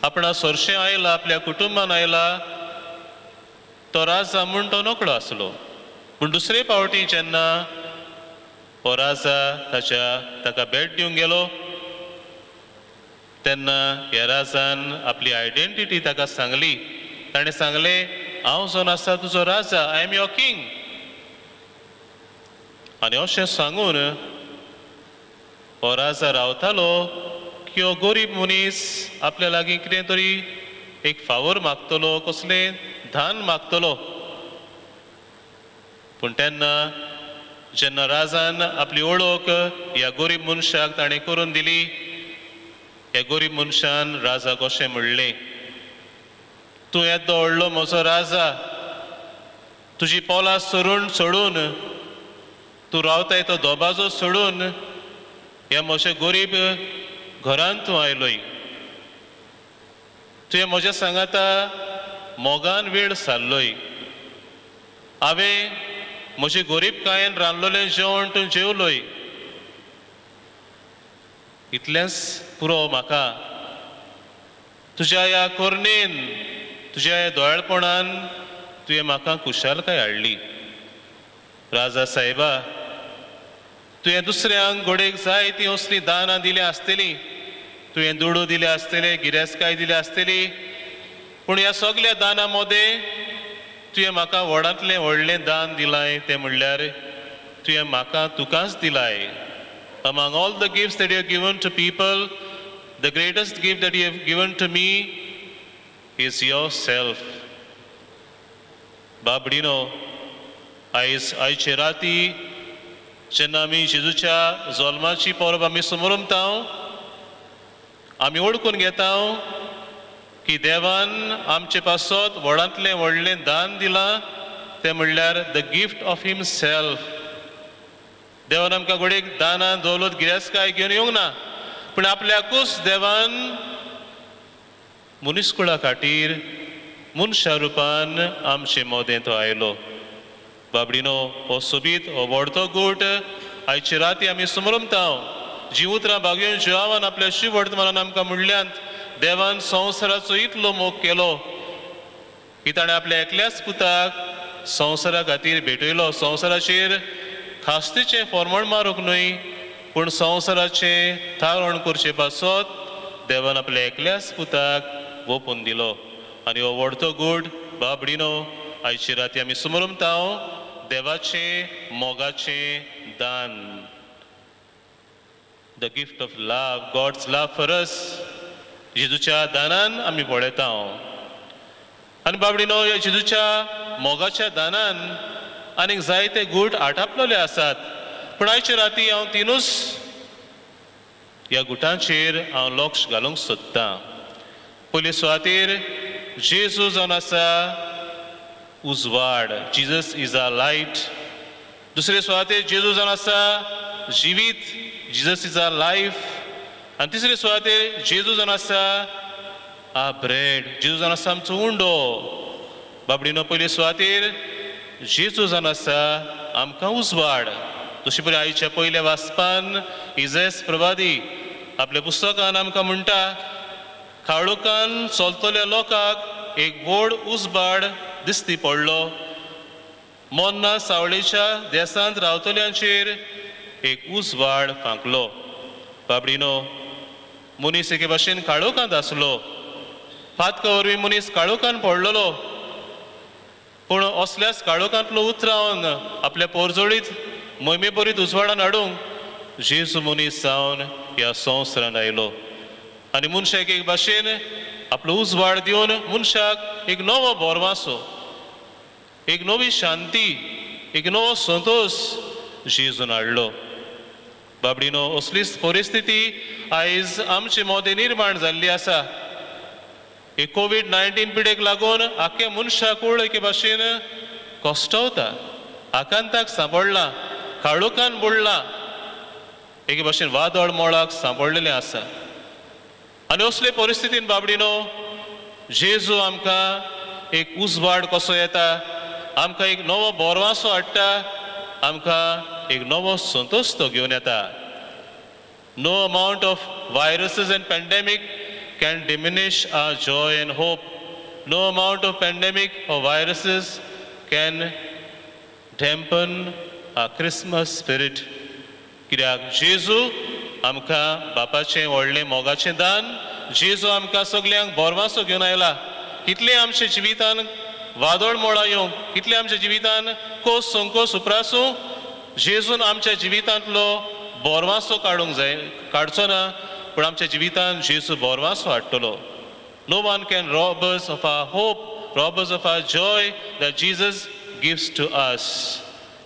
आपणा सोरशें आयला, आपल्या कुटुंबान आयला. तो राजा म्हूण तो नोकळो आसलो. पूण दुसरे फावटी जेन्ना हो राजा ताका भेट दिवंक गेलो तेन्ना ह्या राजान आपली आयडेंटिटी ताका सांगली. ताणें सांगलें, हांव जो आसा तुजो राजा, आय एम युअर किंग. आनी अशें सांगून हो राजा रावतालो की हो गरीब मनीस आपल्या लागीं कितें तरी एक फावोर मागतलो, कसलें दान मागतलो. पूण तेन्ना जेन्ना राजान आपली वळख ह्या गरीब मनशाक ताणें करून दिली, ह्या गरीब मनशान राजाक अशें म्हणलें, तूं येदो व्हडलो म्हजो राजा, तुजी पोलां सोडून तूं रावताय तो दोबाजो सोडून ह्या म्हज्या गरीब घरांत तूं आयलोय. तुवें म्हज्या सांगाता मोगान वेळ सारलोय. हांवें म्हजे गरीबकायेन रांदलोलें जेवण तूं जेवलोय. इतलेंच पुरो म्हाका. तुज्या ह्या कोरनेन, तुज्या ह्या दोळ्यापणान तुवें म्हाका खुशालकाय हाडली. राजा साहेबा, तुवें दुसऱ्यांक घोडेक जायतीं असलीं दानां दिलीं आसतलीं, तुवें दुडू दिले आसतले, गिरेस्काय दिली आसतली, पूण ह्या सगळ्या दानां मदें तुवें म्हाका व्हडांतलें व्हडलें दान दिलाय तें म्हणल्यार तुवें म्हाका तुकाच दिलाय. Among all the gifts that you have given to people, the greatest gift that you have given to me is yourself. बाबडीनो, आयचे राती जेन्ना आमी जेजूच्या जल्माची परब आमी समोरमतां, आमी ओळखून घेता की देवान आमचे पासत व्हडांतलें व्हडलें दान दिलां तें म्हणल्यार द गिफ्ट ऑफ हिमसेल्फ. देवान आमकां घोडेक दानां दौलत गिरेस्काय घेवन येवंक ना, पूण आपल्याकूच देवान मनीसकुळा खातीर मनशा रुपान आमचे मोदें तो आयलो. बाबडीनो, हो सोबीत हो व्हडतो गूट आयचे राती आमी समोरमतां. जीं उतरां भागयून जिवावान आपल्या शिव वर्तमानान आमकां म्हणल्यांत, देवान संवसाराचो इतलो मोग केलो की ताणें आपल्या एकल्याच पुताक संवसारा खातीर भेटयलो. संवसाराचेर खास्तीचें फॉर्मण मारूंक न्हय, पूण संवसाराचें थारण करचे पासत देवान आपल्या एकल्याच पुताक ओपून दिलो. आनी हो व्हडतो गूट बाबडीनो आयचे राती आमी समोरमतां देवाचें मोगाचें दान. The gift of love, God's love for us, जेजूच्या दानान आमी पळयता. आनी बाबडीनो, ह्या जेजूच्या मोगाच्या दानान आनीक जायते गूट आटापलेले आसात, पूण आयचे राती हांव तिनूच ह्या गुटांचेर हांव लक्ष घालूंक सोदतां. पयले सुवातेर जेजू जावन आसा उजवाड, जीजस इज अ लायट. दुसरे सुवातेर जेजू जावन आसा जिवीत, जीजस इज अ लायफ. आनी तिसरे सुवातेर जेजू जावन आसा आ ब्रेड, जेजू जावन आसा आमचो उंडो. बाबडीनो, पयले सुवातेर जेजू जावन आसा आमकां उजवाड. तशें पळय आयच्या पयल्या वाचपान इजेस प्रवादी आपल्या पुस्तकान आमकां म्हणटा, काळोखान चलतल्या लोकांक एक व्हड उजवाड दिश्टी पडलो. मोन्ना सावळेच्या देसांत रावतल्यांचेर एक उजवाड फांकलो. बाबडीनो, मनीस एके भाशेन काळोखांत आसलो. फातका वरवीं मनीस काळोखान पडलेलो, पूण असल्याच काळोखांतलो उतरावन आपल्या पोरजोळीत मोहिमे बरीत उजवाडान हाडूंक जेजू मनीस जावन ह्या संवसारान आयलो. आनी मनशाक एक भाशेन आपलो उजवाड दिवन मनशाक एक नवो बोरवासो, एक नवी शांती, एक नवो संतोश जेजून हाडलो. बाबडीनो, असलीच परिस्थिती आयज आमचे मोदें निर्माण जाल्ली आसा. हे कोविड-19 पिडेक लागून आख्या मनशाकूळ एके भाशेन कश्टवता, आकांताक सांपडला, काळोखान बुडला, एके भाशेन वादळ मोळाक सांपडलेलें आसा. आनी असले परिस्थितीन बाबडीनो, जेजू आमकां एक उजवाड कसो येता, आमकां एक नवो बोरवासो हाडटा, आमकां एक नवो संतोश तो घेवन येता. No amount of viruses and pandemic can diminish our joy and hope. No amount of pandemic or viruses can dampen our Christmas spirit. कित्याक जेजू आमकां बापाचें व्हडलें मोगाचें दान. जेजू आमकां सगल्यांक बोरवासो घेवन आयला. कितले आमच्या जिवितान वादळ मोळां येवं, कितले आमच्या जिवितान कोस संकोस उपरासूं, जेजून आमच्या जिवितांतलो बोरवासो काडचो ना, पूण आमच्या जिवितान जेजू बोरवासो हाडटलो. No one can rob us of our hope, rob us of our joy that Jesus gives to us.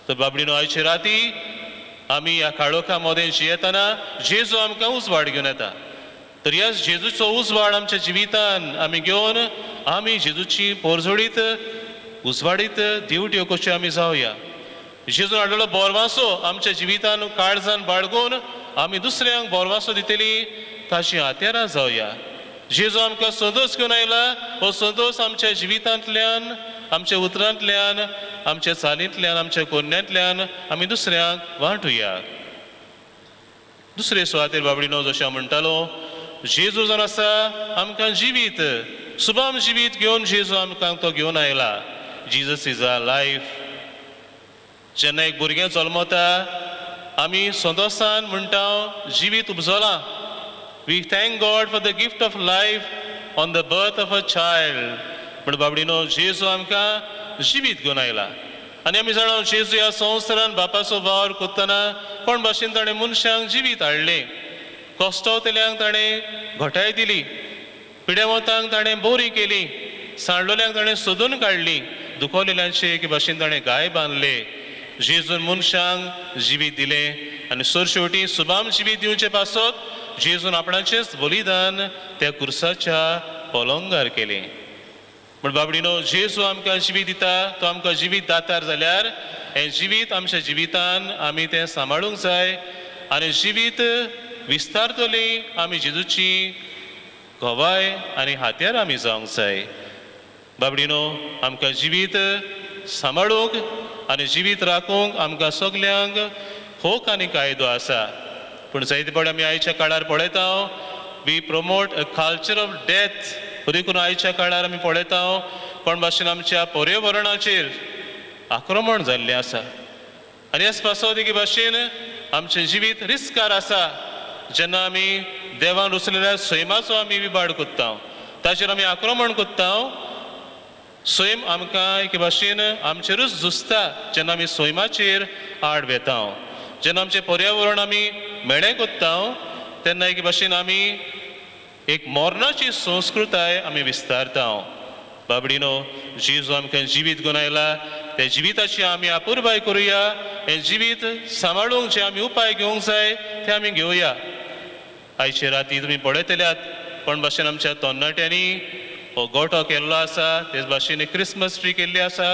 तर बाबडीनो आयचे राती आमी ह्या काळोखा मदें जियेतना जेजू आमकां उजवाड घेवन येता. तर ह्या जेजूचो उजवाड आमच्या जिवितान आमी घेवन आमी जेजूची पोरजोडीत उजवाडीत दिवट्यो कश्यो आमी जावया. जेजून हाडलेलो बोरवासो आमच्या जिवितान काळजान बाळगून आमी दुसऱ्यांक बोरवासो दितली ताची हात्यारां जावया. जेजू आमकां संतोष घेवन आयला. हो संतोष आमच्या जिवितांतल्यान, आमच्या उतरांतल्यान, आमच्या चालींतल्यान, आमच्या कोन्यांतल्यान आमी दुसऱ्यांक वांटुया. दुसरे सुवातेर बाबडीनो जशें हांव म्हणटालो, जेजू जावन आसा आमकां जिवीत, सुबाम जिवीत घेवन जेजू आमकां तो घेवन आयला. Jesus is our life. जेन्ना एक भुरगें जल्मता आमी संतोशान म्हणटा जिवीत उपजलां. We thank God for the gift of life on the birth of a child. पण बाबडीनो जेजू आमकां जिवीत घेवन आयला. आनी आमी जाणा जेजू ह्या संवसारान बापाचो वावर कोत्तना कोण भाशेन ताणें मनशांक जिवीत हाडलें. कोश्टवतल्यांक ताणें घोटाय दिली, पिडेवंतांक ताणें बोरी केली, सांडलोल्यांक ताणें सोदून काडली, दुखवलेल्यांचे एके भाशेन ताणें गाय बांदले. जेजून मनशांक जिवीत दिलें आनी सरशेवटी सुबाम जिवीत दिवचे पासत जेजून आपणाचेंच बलिदान त्या कुर्साच्या पलंगार केलें. पण बाबडीनो जेजू आमकां जिवीत दिता, तो आमकां जिवीत दातार जाल्यार हें जिवीत आमच्या जिवितान आमी तें सांबाळूंक जाय आनी जिवीत विस्तारतली आमी जेजूची घोवाय आनी हात्यार आमी जावंक जाय. बाबडीनो आमकां जिवीत सांबाळूंक आनी जिवीत राखूंक आमकां सगल्यांक होक आनी कायदो आसा. पूण जायते फावटी आमी आयच्या काळार पळयता we promote a culture of death. देखून आयच्या काळार आमी पळयता कोण भाशेन आमच्या पर्यावरणाचेर आक्रमण जाल्लें आसा आनी ह्याच पासत एके भाशेन आमचें जिवीत रिस्कार आसा. जेन्ना आमी देवान रचलेल्या सैमाचो आमी विबाड कोत्ता, ताचेर आमी आक्रमण कोत्ता, सैम आमकां एके भाशेन आमचेरूच झुजता. जेन्ना आमी सैमाचेर आड वेता, जेन्ना आमचें पर्यावरण आमी मेळें कोत्ता, तेन्ना एके भाशेन आमी एक मोरणाची संस्कृताय आमी विस्तारता. बाबडीनो जेजू आमकां जिवीत घेवन आयला, त्या जिविताची आमी आपुरबाय करुया. हें जिवीत सांबाळूंक जे आमी उपाय घेवंक जाय ते आमी घेवया. आयचे राती तुमी पळयतल्यात कोण भाशेन आमच्या तरणाट्यांनी हो गोठो केल्लो आसा, तेच भाशेन क्रिसमस ट्री केल्ली आसा.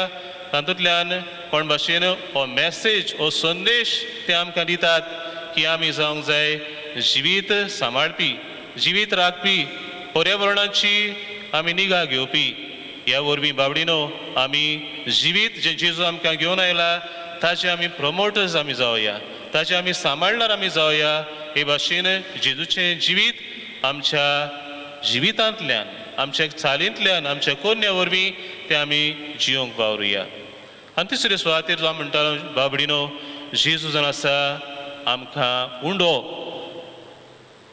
तातूंतल्यान कोण भाशेन हो मॅसेज, हो संदेश ते आमकां दितात की आमी जावंक जाय जिवीत सांबाळपी, जिवीत राखपी, पर्यावरणाची आमी निगा घेवपी. ह्या वरवीं बाबडीनो आमी जिवीत जे जेजू आमकां घेवन आयला ताचे आमी प्रमोटर्स आमी जावया, ताचे आमी सांबाळणार आमी जावया. हे भाशेन जेजूचें जिवीत आमच्या जिवितांतल्यान, आमच्या चालींतल्यान, आमच्या कोन्या वरवीं ते आमी जियोंक वावरुया. आनी तिसरे सुवातेर जो हांव म्हणटालो बाबडीनो जेजू जावन आसा आमकां उंडो.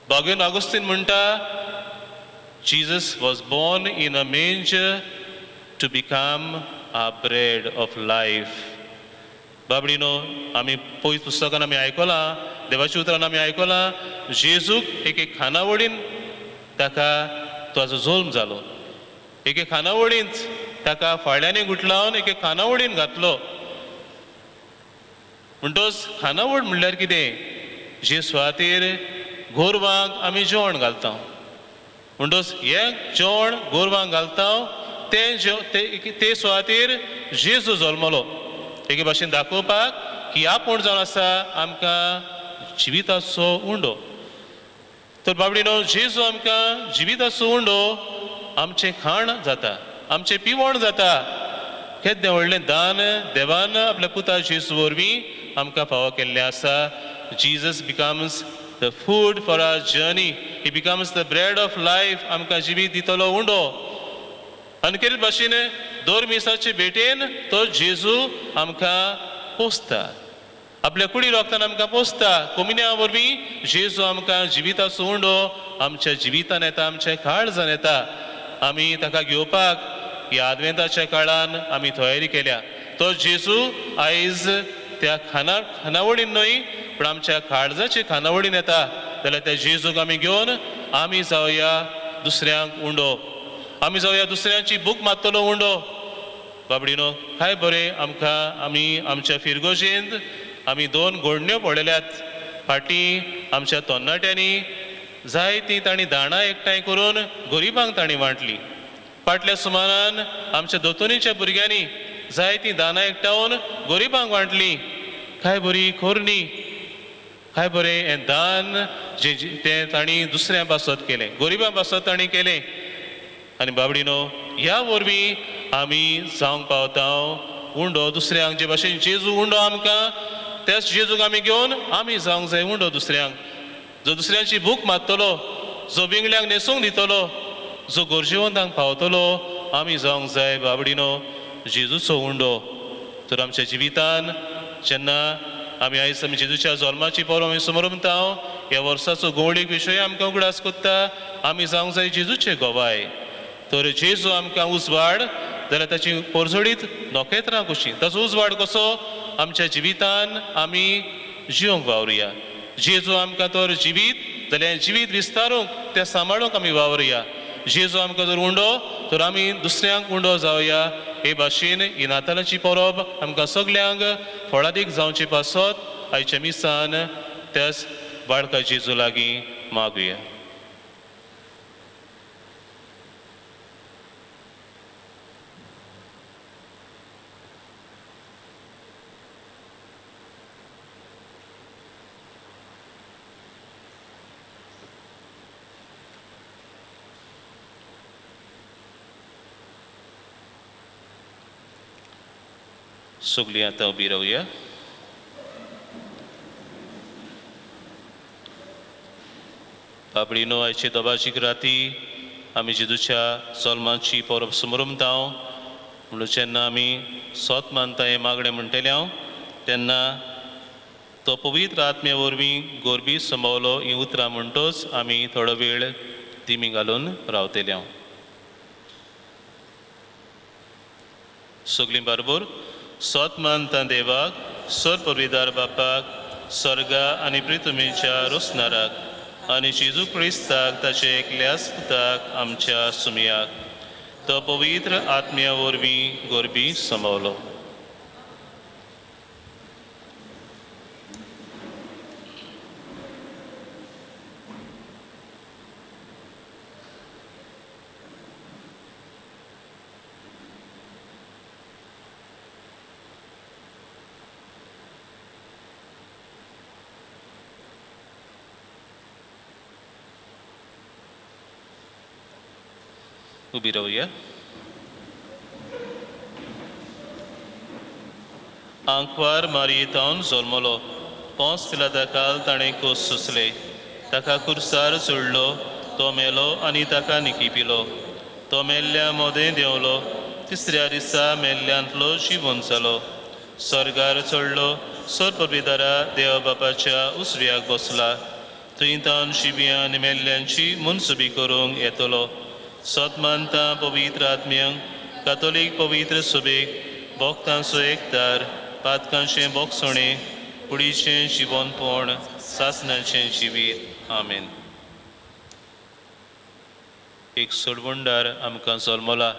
भगवान ऑगस्टीन म्हणटा Jesus was born in a manger to become our bread of life. बाबडीनो आमी पयस पुस्तकान आमी आयकलां, देवाच्या उतरान आमी आयकलां, जेजूक एक खानावळीन ताका ताजो जल्म जालो. एक खानावळींत ताका फाळ्यांनी गुठलावन एक खानावळीन घातलो. म्हणटच खानावळ म्हणल्यार कितें? जे सुवातेर गोरवांक आमी जेवण घालता. म्हणटच हें जेवण गोरवांक घालता ते सुवातेर जेजू जल्मलो. एके भाशेन दाखोवपाक की आपूण जावन आसा आमकां जिविताचो उंडो. तर बाबडीनो जेजू आमकां जिविताचो उंडो आमचें खाण जाता, आमचें पिवण जाता. केदें व्हडलें दान देवान आपल्या पुता जेजू वरवीं आमकां फावो केल्लें आसा. Jesus becomes the food for our journey. He becomes the bread of life. आमकां जिवीत दितलो उंडो. आनी केले भाशेन दर मिसाचे भेटेन तो जेजू आमकां पोसता. आपल्या कुडी रोगतान आमकां पोसता कोमिन्या वरवीं जेजू आमकां जिविताचो उंडो आमच्या जिवितान येता आमच्या काळजान येता आमी ताका घेवपाक ह्या आदवेंताच्या काळान आमी तयारी केल्या तो जेजू आयज त्या खानावळीन न्हय पण आमच्या काळजाचे खानावळीन येता जाल्यार त्या जेजूक आमी घेवन आमी जावया दुसऱ्यांक उंडो आमी जावया दुसऱ्यांची बूक मागतलो उंडो बाबडीनो काय बरें आमकां आमी आमच्या फिरगोजेंत आमी 2 घोडण्यो पळयल्यात फाटीं आमच्या तरणाट्यांनी जायतीं तांणी दाणां एकठांय करून गरिबांक तांणी वांटलीं फाटल्या सुमारान आमच्या दोतोनीच्या भुरग्यांनी जायतीं दानां एकठांवन गरिबांक वांटलीं काय बरी खोरणी काय बरें हें दान तें तांणी दुसऱ्यां पासत केलें गरिबां पासत तांणी केलें आनी बाबडीनो ह्या वरवीं आमी जावंक पावता उंडो दुसऱ्यांक जे भाशेन जेजू उंडो आमकां त्याच जेजूक आमी घेवन आमी जावंक जाय उंडो दुसऱ्यांक जो दुसऱ्यांची भूक मागतलो जो विंगड्यांक न्हेसूंक दितलो जो गरजेवंतांक पावतलो आमी जावंक जाय बाबडीनो जेजूचो उंडो तर आमच्या जिवितान जेन्ना आमी आयज आमी जेजूच्या जल्माची पर्व आमी समरमता ह्या वर्साचो गवळीक विशय आमकां उगडास कोत्ता आमी जावंक जाय जेजूचे गोवाय तर जेजू आमकां उजवाड जाल्यार ताची परजडीत नोखेत्रां कशी ताचो उजवाड कसो आमच्या जिवितान आमी जिवंक वावरुया जेजू आमकां तर जिवीत जाल्यार जिवीत विस्तारूंक तें सांबाळूंक आमी वावरुया जेजू आमकां जर उंडो तर आमी दुसऱ्यांक उंडो जावया हे भाशेन ही नातालाची परब आमकां सगल्यांक फळादीक जावची पासत आयच्या मिसान त्याच बाळका जेजू लागीं मागुया सगळीं आतां उबी रावया बाबडीनो आयची दोबाची राती आमी जेजूच्या जल्माची परब समरमता म्हणून जेन्ना आमी सोत मानता हें मागणें म्हणटलें हांव तेन्ना तो पवित्र आत्मे वरवीं गोरबी संभवलो ही उतरां म्हणटोच आमी थोडो वेळ दिमी घालून रावतले हांव सगळीं बरोबर सोत मानता देवाक सोर पविदार बापाक स्वर्गा आनी पृथ्वीच्या रोसनाराक आनी जेजू क्रिस्ताक ताचे एकल्याच पुताक आमच्या सुमयाक तो पवित्र आत्म्या वरवीं गोरबी संभवलो उबी रावया आंकवार मारयेतावन जल्मलो पोंस पिलाताकाल ताणें कोस सुचले ताका कुर्सार चडलो तो मेलो आनी ताका निकिपिलो तो मेल्ल्या मोदें देंवलो तिसऱ्या दिसा मेल्ल्यांतलो जिवंत जालो स्वर्गार चडलो सोर पविदारा देव बापाच्या उजव्याक बसला थंय तावन शिबियां आनी मेल्ल्यांची मुनसुबी करूंक येतलो सतमानता पवित्र आत्म्यांक कातोलीक पवित्र सुबेक भोगतांचो एकदार पातकांचें बोगसणें कुडीचें जिवनपण सासणाचें जिवीत आमेन एक सोडवणदार आमकां जल्मला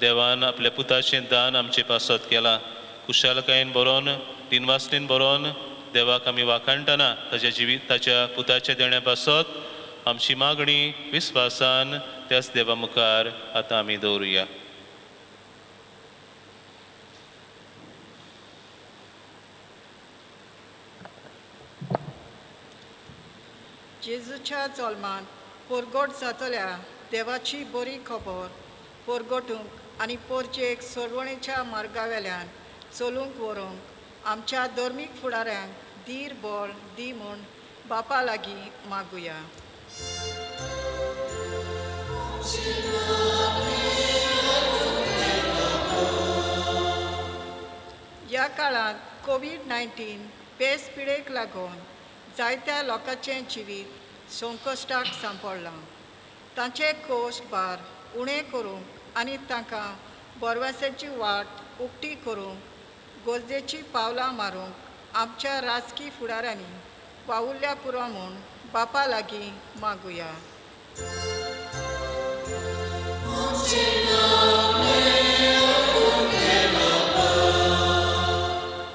देवान आपल्या पुताचें दान आमचे पासत केलां कुशालकायेन बरोवन दिनवासनीन बरोवन देवाक आमी वाखाणटना ताच्या पुताच्या देण्या पासत आमची मागणी विस्वासान त्याच देवा मुखार आतां आमी दवरुया जेजूच्या जल्मान पोरगोट जातल्या देवाची बरी खबर पोरगोटूंक आनी पोरचेक सोडवणेच्या मार्गावेल्यान चलूंक व्हरूंक आमच्या धर्मीक फुडाऱ्यांक धीर बळ दी म्हूण बापा लागीं मागुया ह्या काळांत कोविड-19 पेस पिडेक लागून जायत्या लोकांचें जिवीत संकश्टाक सांपडलां. तांचे कोश्ट भार उणें करूंक आनी तांकां बोरवासाची वाट उक्ती करूंक गरजेची पावलां मारूंक आमच्या राजकी फुडाऱ्यांनी वावुरल्या पुरो म्हूण बापा लागीं मागुया.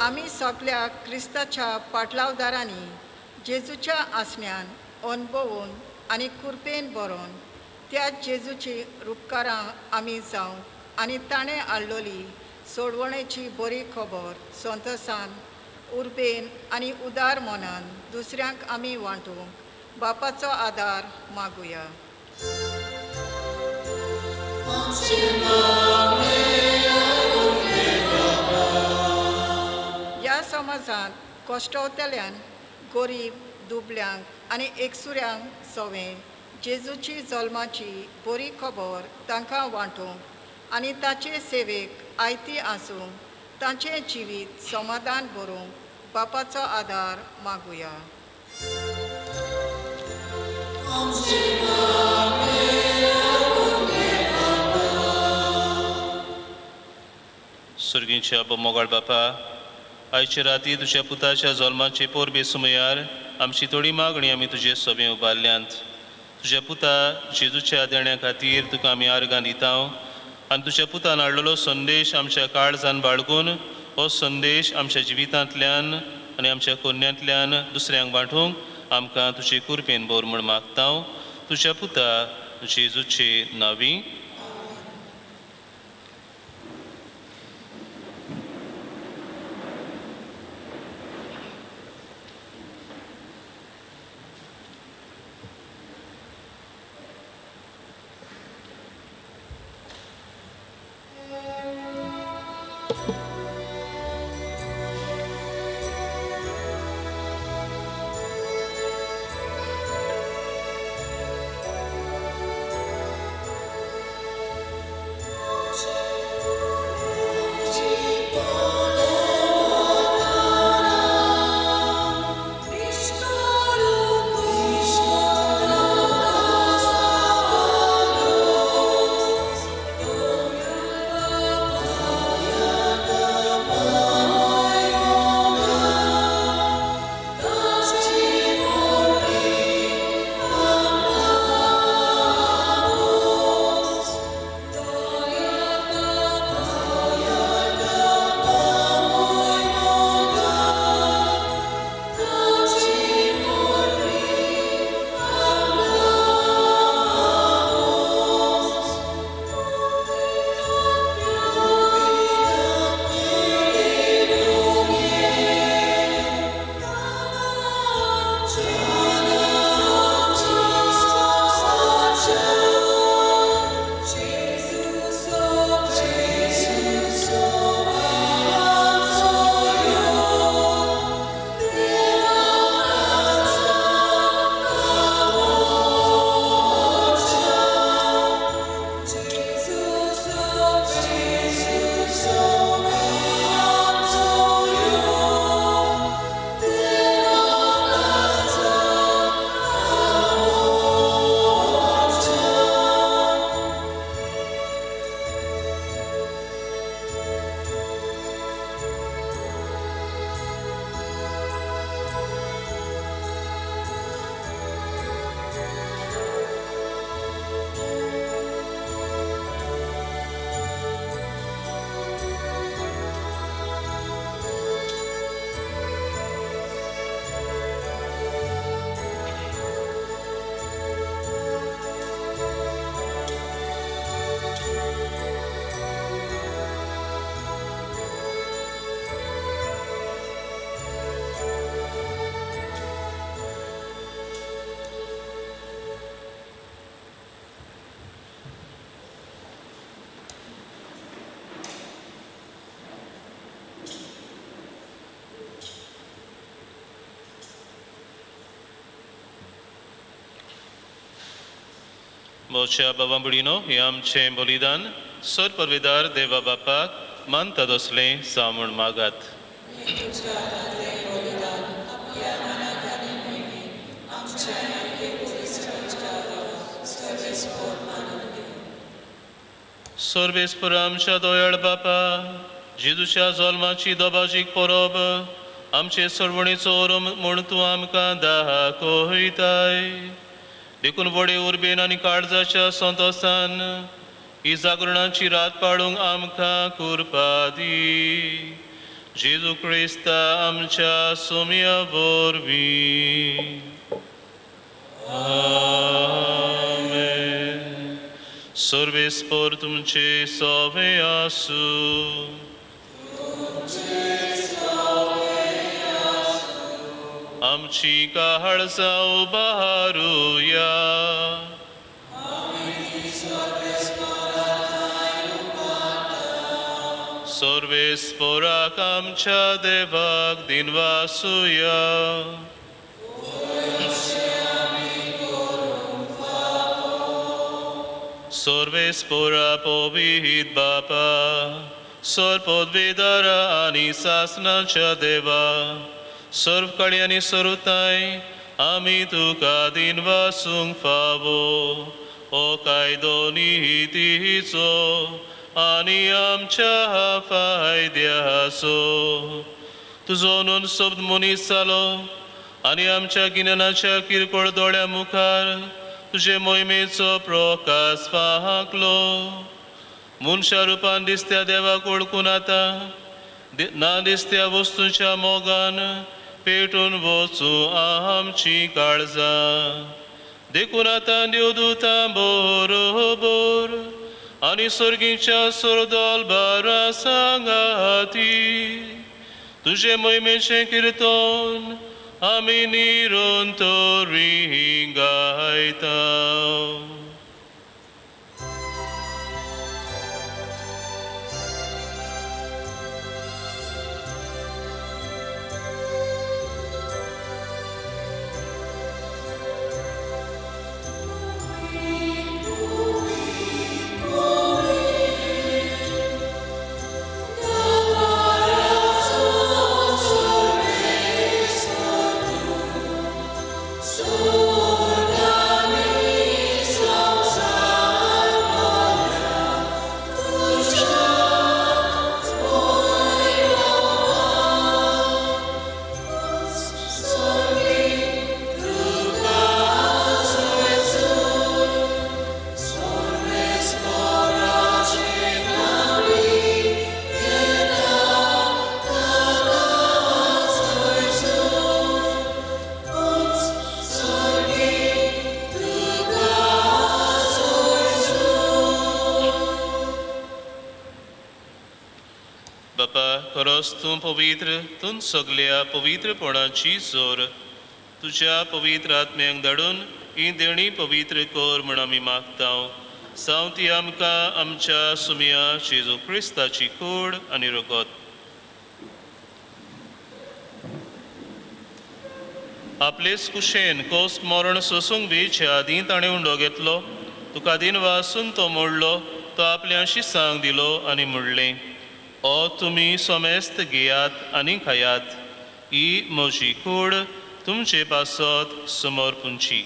आमी सगळ्या क्रिस्ताच्या पाटलावदारांनी जेजूच्या आसण्यान अणभवून आनी कुरपेन बरोवन त्या जेजूची उपकारां आमी जावं आनी ताणें हाडलोली सोडवणेची बरी खबर संतोसान उर्बेन आनी उदार मनान दुसऱ्यांक आमी वांटूंक बापाचो आदार मागुया. ह्या समाजांत कश्टवतल्यांक गरीब दुबल्यांक आनी एकसुऱ्यांक सवें जेजूची जल्माची बरी खबर तांकां वांटूंक आनी ताचे सेवेक आयती आसूंक तांचें जिवीत समाधान भरूंक बापाचो आदार मागुया. सुर्गीच्या मोगाळ बापा, आयचे राती तुज्या पुताच्या जल्माचे पोरबे सुमयार आमची थोडी मागणी आमी तुजे सभे उबारल्यांत. तुज्या पुता जेजूच्या देण्या खातीर तुका आमी आर्गां दिता आनी तुज्या पुतान हाडलेलो संदेश आमच्या काळजान बाळगून हो संदेश आमच्या जिवितांतल्यान आनी आमच्या कोन्यांतल्यान दुसऱ्यांक वांटूंक आमकां तुजे कुरपेन बोर म्हूण मागता. तुज्या पुता जेजूचे नांवी. मोच्या बाबा बुडीनो हे आमचें बलिदान सर परवेदार देवा बापाक मानता दसलें जावं म्हूण मागात. सर्वेस्पर आमच्या दोयाळ बापा जेजूच्या जल्माची दोबाजीक परब आमचे सरवणीचो ओरम म्हूण तूं आमकां दाखयताय देखून व्हडे उर्बेन आनी काळजाच्या संतोसान ही जागरणाची रात पाळूंक आमकां कृपा दी जेजू क्रिस्ता आमच्या सोम्या वरवीं आमेन. सर्वेस्पर तुमचे सोवे आसूं आमची काळजां उबारूया सर्वेस्पराक आमच्या देवाक दिनवासुया सर्वेस्परा पवित बापा सर्वपदवीदारा आनी सासनाच्या देवा सर्व कळे आनी सर्वताय आमी तुका दिनवासूंक फावो ओ कायदो निहितीचो आनी आमच्या फायद्याचो तुजो न्हून शब्द मनीस जालो आनी आमच्या गिन्यानाच्या किरकोळ दोळ्या मुखार तुजे मोहिमेचो प्रकाश फांकलो मनशा रुपान दिसत्या देवाक ओळखून आतां ना दिसत्या वस्तूंच्या मोगान पेटून वचूं आमची काळजां देखून आतां देवदूतां बरोबर आनी सर्गीच्या सरदोल बारा सांगाती तुजे मोहिमेचें किर्तन आमी निरंतरी गायता. तूं पवित्र तूं सगळ्या पवित्रपणाची जोर तुझ्या पवित्र आत्म्यांक धाडून ही देणी पवित्र कर म्हण आमी मागतां. जावं ती आमकां आमच्या सुम्या जेजू क्रिस्ताची कूड आनी रगत. आपलेच कुशेन कोस मरण सोसूंक बेच्या आदीं ताणें उंडो घेतलो. तुका दिन वासून तो मोडलो. तो आपल्या शिसांक दिलो आनी म्हणलें, ओ तुमी सोमेस्त घेयात आनी खायात. ही म्हजी कूड तुमचे पासत समोर पुंची.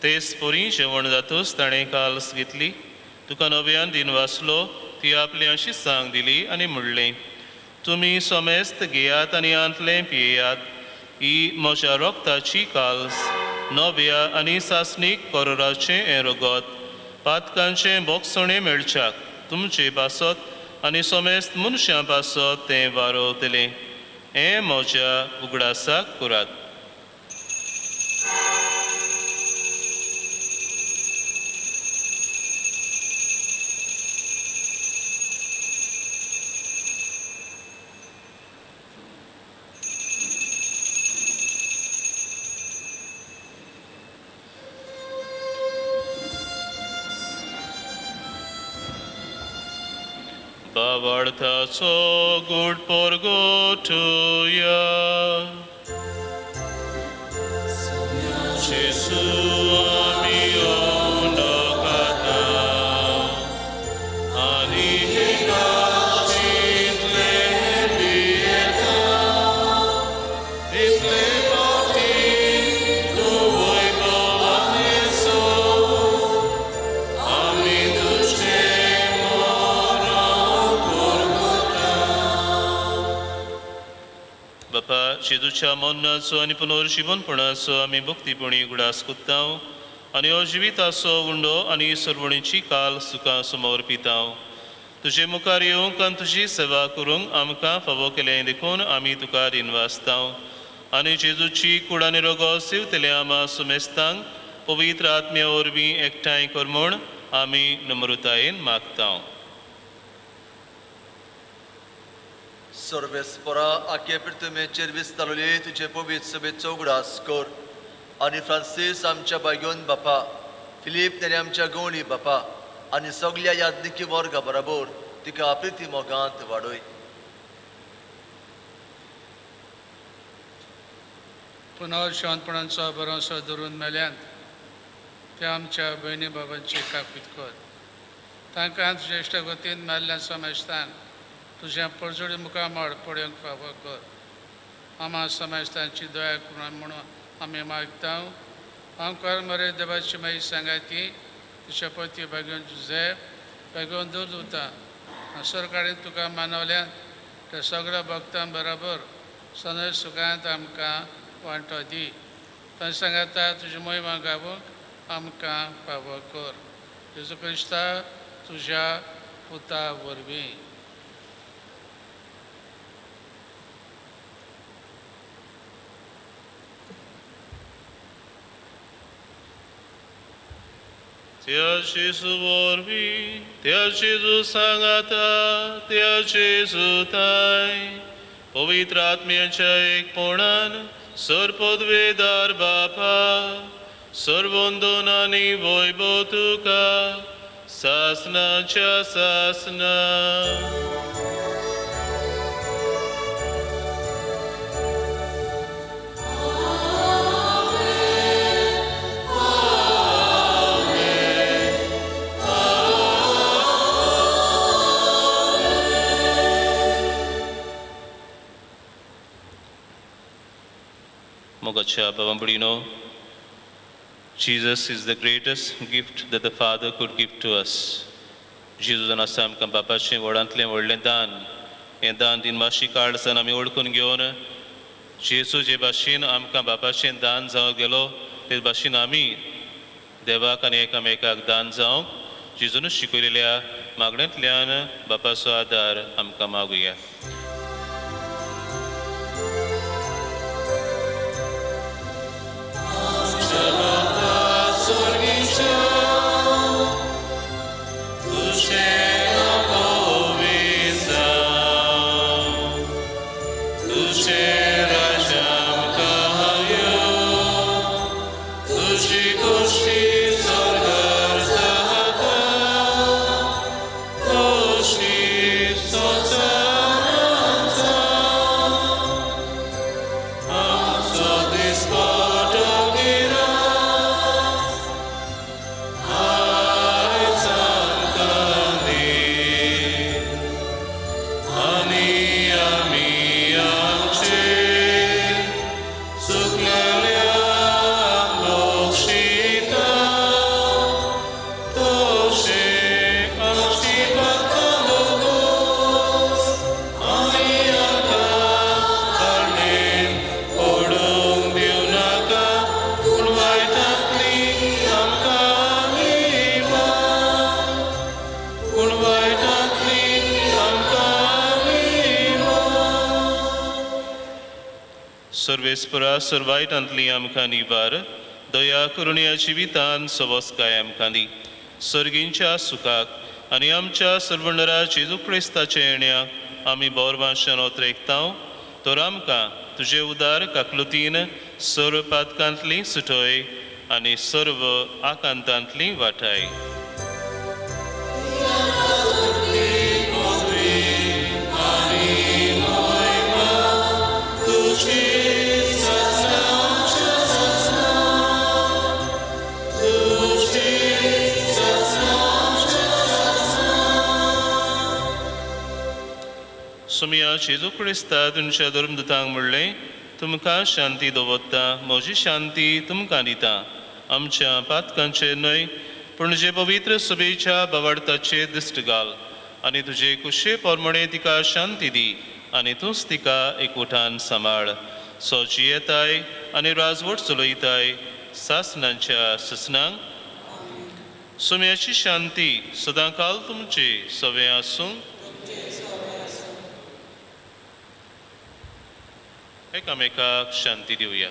तेच पोरी जेवण जातूच ताणें काल्स घेतली. तुका नव्यान दिन वाचलो. ती आपल्या शिसांक दिली आनी म्हणलें, तुमी सोमेस्त घेयात आनी आंतलें पियेयात. ही म्हज्या रोगताची काल्स, नव्या आनी सासणीक कोरोराचें हें रगत. पातकांचें बोगसणें मेळच्याक तुमचे पासत आनी सोमेस्त मनशां पासत तें वारोवतलें. हें म्हज्या उगडासाक करात. आवडताचो गोड पोरगोटुया जेसू आमी ओंडोकाता आनी हिंगाचितले बियेता इतले बावटी तूं वैभवान येसो आमी तुजे बापा जेजूच्या मोन्नाचो आनी पुनर्जीवनपणाचो आमी भक्तीपणी उगडास कोत्तांव आनी हो जिविताचो उंडो आनी सरवणीची काल सुखां समोर पितांव तुजे मुखार येवंक आनी तुजी सेवा करूंक आमकां फावो केलें देखून आमी तुका दिनवासतांव आनी जेजूची कुडा निरोगो सिवतले आमा सुमेस्तांक पवित्र आत्म्या वरवीं एकठांय कर म्हूण आमी नम्रतायेन मागतांव. Sorvespora akiepertume cervis talole tuझे पवित्र सभेचो उगडास कर आनी फ्रांसीस आमच्या बागोन बापा फिलीप नेरे आमच्या गवळी बापा आनी सगळ्या यादनिकी वर्गा बरोबर तिका प्रिती मोगांत वाडय. पुनर्शांतपणांचो भरोसो धरून मेल्यांत त्या आमच्या भयणी बाबांची काकूत कर तांकां ज्येश्ठ गतीन मेल्ल्या समजतान तुझ्या परजोडी मुखामळ पळोवंक फावो कर आमा समजतांची दया करून म्हणून आमी मागतांव. आमकां मरे देवाची माई सांगाती तुज्या पती बागोवन जुझेफ बागोवन दूद उरता सरकारीन तुका मानवल्यान त्या सगळ्या भक्तां बरोबर सनय सुखांत आमकां वांटो दी तांचे सांगाता तुजी मोहिमा गावूंक आमकां फावो कर जेजू क्रिस्ता तुज्या पुता वरवीं. त्या जेजू वरवीं त्या जेजू सांगाता त्या जेजू ताय पवित्र आत्म्याच्या एकपणान सरपदवेदार बापा सर्वोंदोनांनी वैभव तुका सासनाच्या सासना. Mogacha Bavambrino, Jesus is the greatest gift that the Father could give to us. Jesus and Asam kam bapache वडांतलें व्हडलें दान हें दान दिनमाशी काळसान आमी ओळखून घेवन जेजू जे भाशेन आमकां बापाचें दान जावं गेलो ते भाशेन आमी देवाक आनी एकामेकाक दान जावंक जेजून शिकयलेल्या मागण्यांतल्यान बापाचो आदार आमकां मागुया. सर्वेस्परा सर्वायटांतली आमकां निवार दया करून ह्या जिवितान सवस्काय आमकां दी सर्गींच्या सुखाक आनी आमच्या सर्वंडरा जेजू क्रिस्ताच्या येण्याक आमी बोरवांशान ओतरेकतांव तर आमकां तुजे उदार काकलुतीन सर्व पातकांतली सुटय आनी सर्व आकांतांतली वाटाय. सुमिया जेजू क्रिस्ता तुमच्या धर्मदूतांक म्हणलें तुमकां शांती दवरता म्हजी शांती तुमकां दिता आमच्या पातकांचेर न्हय पूण जे पवित्र सभेच्या बावडताचेर दिश्ट घाल आनी तुजे कुशे पोरमणे तिका शांती दी आनी तूंच तिका एकवटान सांबाळ सोजी येताय आनी राजवट चलयताय सासनांच्या ससनांक सुम्याची शांती सदांकाल तुमचे सवे आसूं एकामेकाक शांती दिवया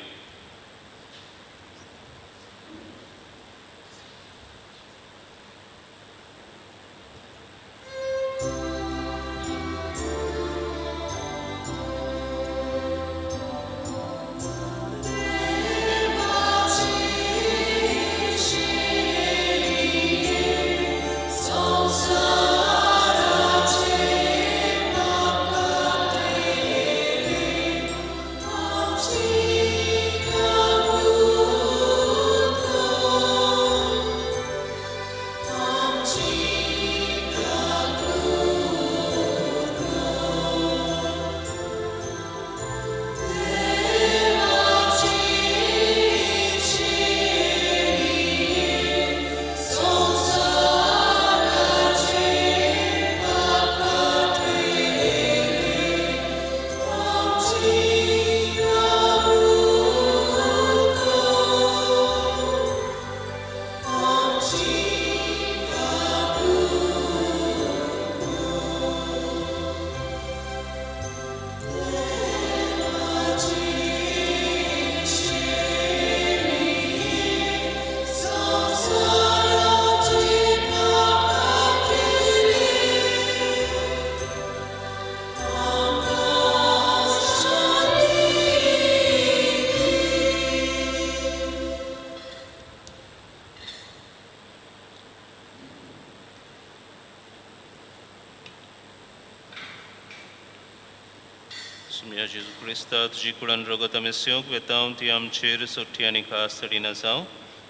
सुमिया जेजू क्रिस्ता तुजी कुळान रगत आमी सेवंक वेताव ती आमचेर सोठी आनी खास तडीना जावं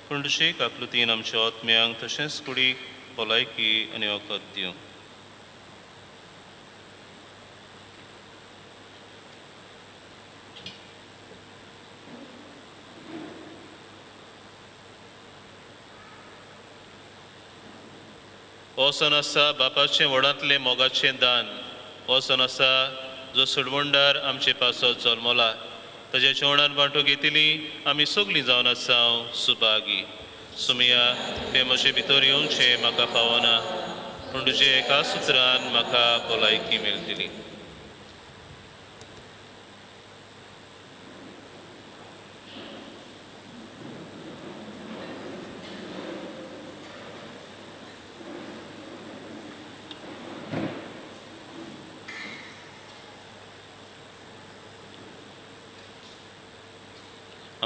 पूण तुजे काकलुतीन आमच्या आत्म्यांक तशेंच कुडीक भलायकी आनी वखद दिवं हो सण आसा बापाचें व्हडांतलें मोगाचें दान हो सण आसा जो सुडवंडार आमचे पासत जल्मला ताच्या जेवणान वांटो घेतली आमी सगळीं जावन आसा सुभागी सुमिया ते म्हजे भितर येवचे म्हाका पावना पूण तुजे एका सुत्रान म्हाका भलायकी मेळटली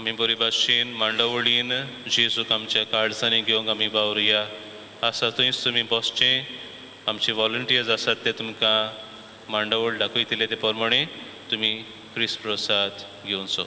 आमी बरे भाशेन मांडावळीन जेजूक आमच्या काळजांनी घेवंक आमी वावरया आसा थंयच तुमी बसचें आमचे वॉलंटियर्स आसात ते तुमकां मांडावळ दाखयतले ते प्रमाणे तुमी क्रिस्त प्रसाद घेवचो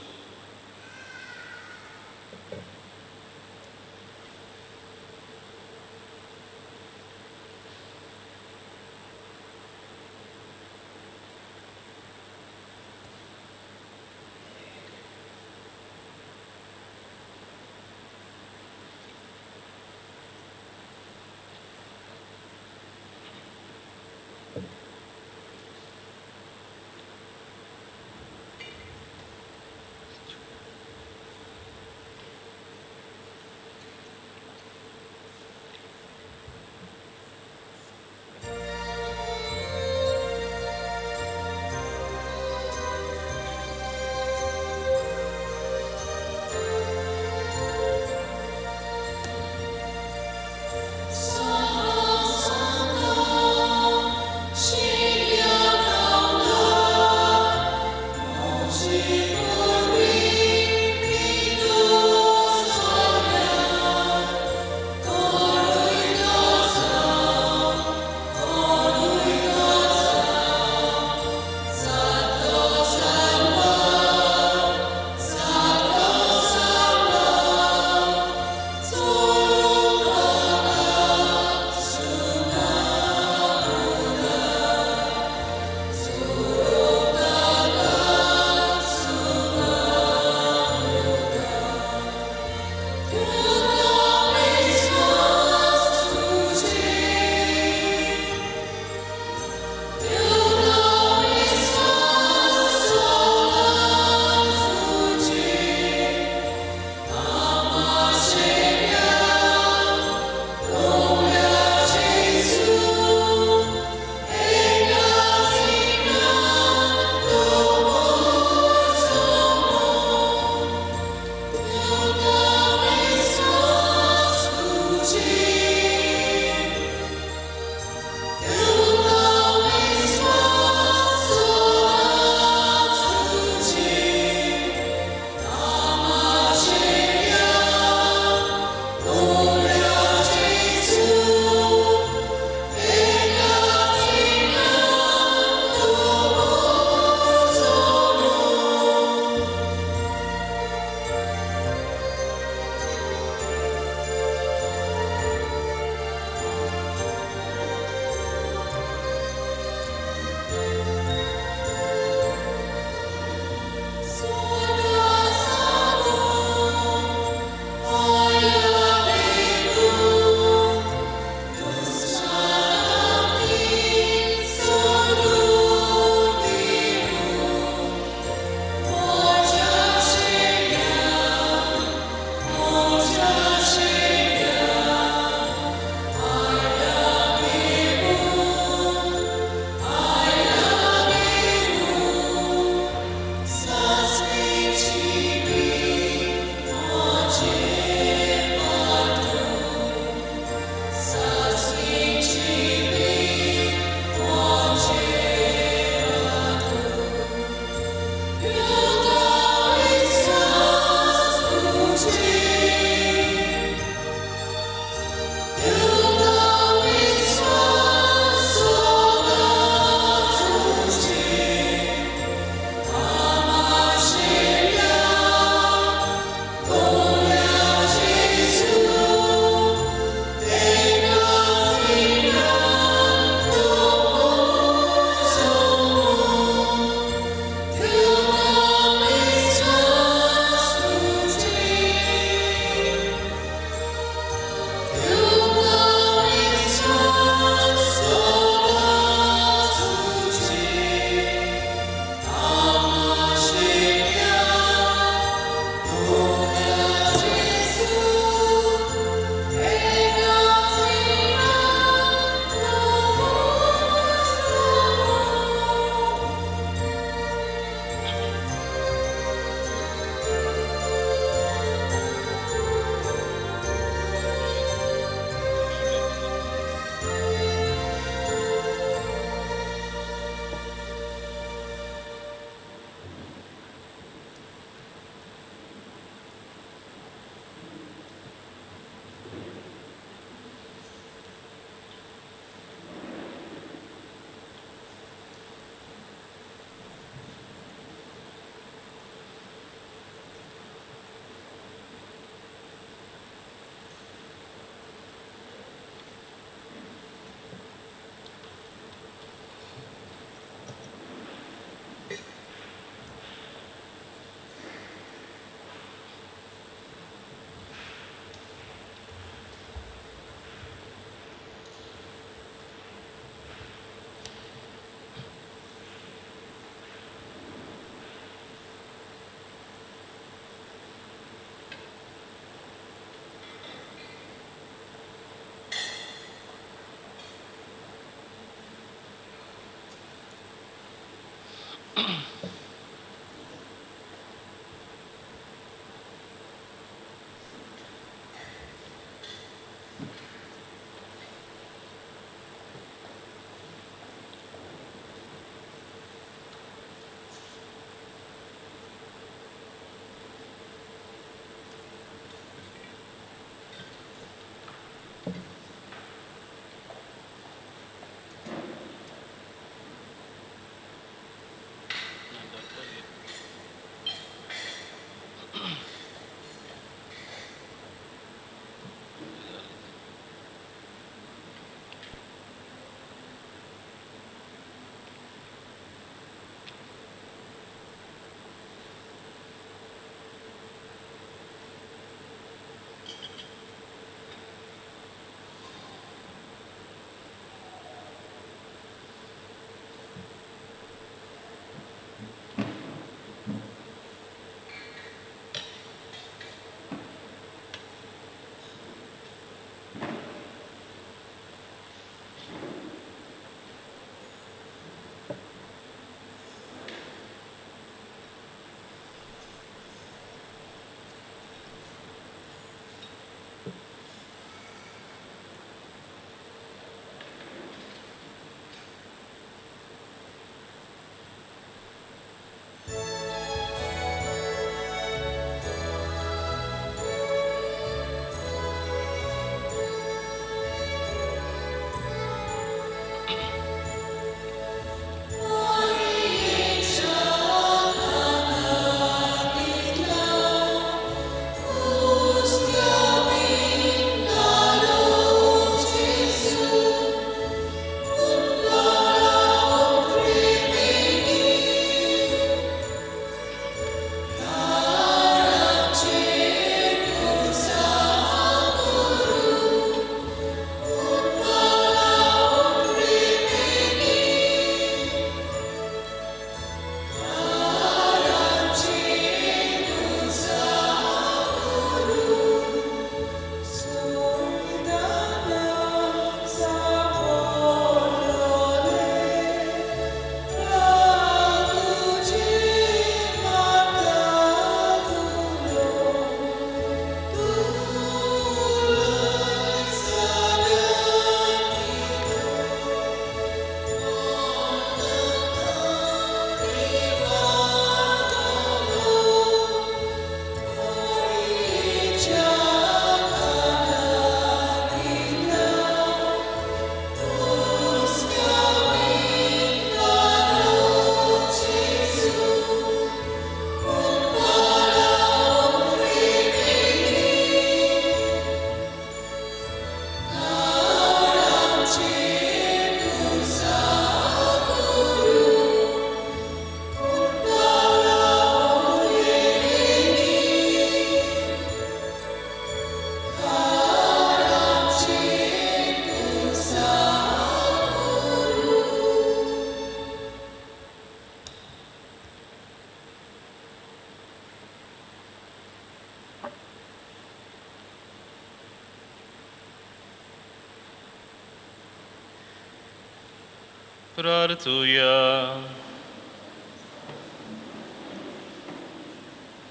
Prartuja.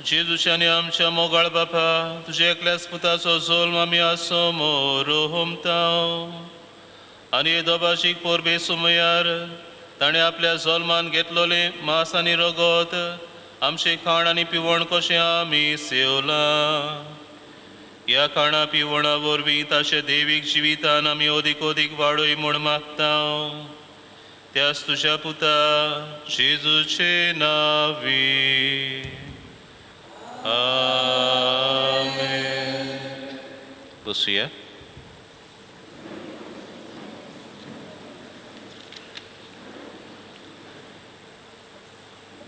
Jezusianie आमच्या मोगाळ बापा तुझे एकल्याच पुताचो जोल्म आमी आसोमो रोहमताव आनी दोबाशीक पोरबे सुमयार ताणें आपल्या जोल्मान घेतलोले मांस आनी रगत आमचे खाण आनी पिवण कशें आमी सेवलां ह्या खाणा पिवणा वरवीं ताचे देवीक जिवितान आमी ओदीक ओदीक वाडोय म्हूण मागतां त्यास तुझ्या पुता जेजूचे नावी आमेन. बसूया.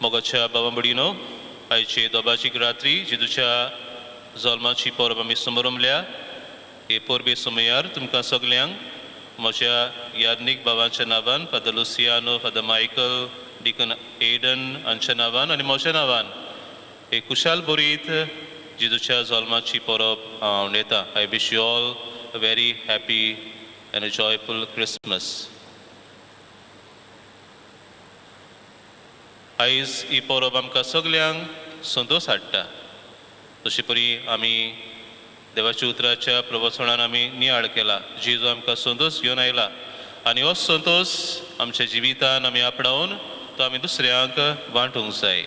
मोगाच्या बाबांबडीनो आयचे दोबाचीक रात्री जेजूच्या जल्माची परब आमी समरमल्या हे परबे समयार तुमकां सगल्यांक म्हज्या याज्ञीक भावांच्या नांवान father Luciano father Michael deacon Aidan हांच्या नांवान आनी म्हज्या नांवान हे कुशाल बरीत जेजूच्या जल्माची परब हांव नेता. I wish you all a very happy and a joyful Christmas. आयज ही परब आमकां सगल्यांक संतोश हाडटा. तशी परी आमी देवाच्या उतराच्या प्रवचनान आमी नियाळ केला. जेजू आमकां संतोश घेवन आयला आनी हो संतोश आमच्या जिवितान आमी आपणावन तो आमी दुसऱ्यांक वांटूंक जाय.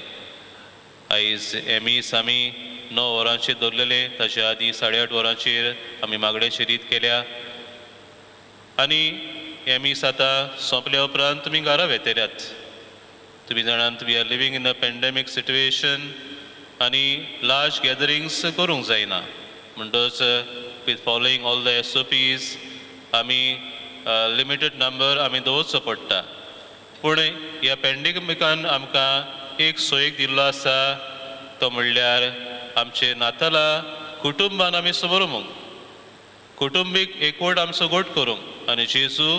आयज हे मीस आमी 9 वरांचेर दवरलेले, ताच्या आदी 8:30 वरांचेर आमी मागण्याची रीत केल्या आनी हे मीस आतां सोंपल्या उपरांत तुमी घरा वेतेऱ्यात. तुमी जाणात we are living in a pandemic situation आनी लार्ज गॅदरिंग्स करूंक जायना. म्हणटच with following all the SOPs आमी लिमिटेड नंबर आमी दवरचो पडटा. पूण ह्या पेंडेमिकान आमकां एक सोयेक दिल्लो आसा, तो म्हणल्यार आमचे नातालां कुटुंबान आमी समोरूंक, कुटुंबीक एकवट आमचो गोठ करूंक आनी जेजू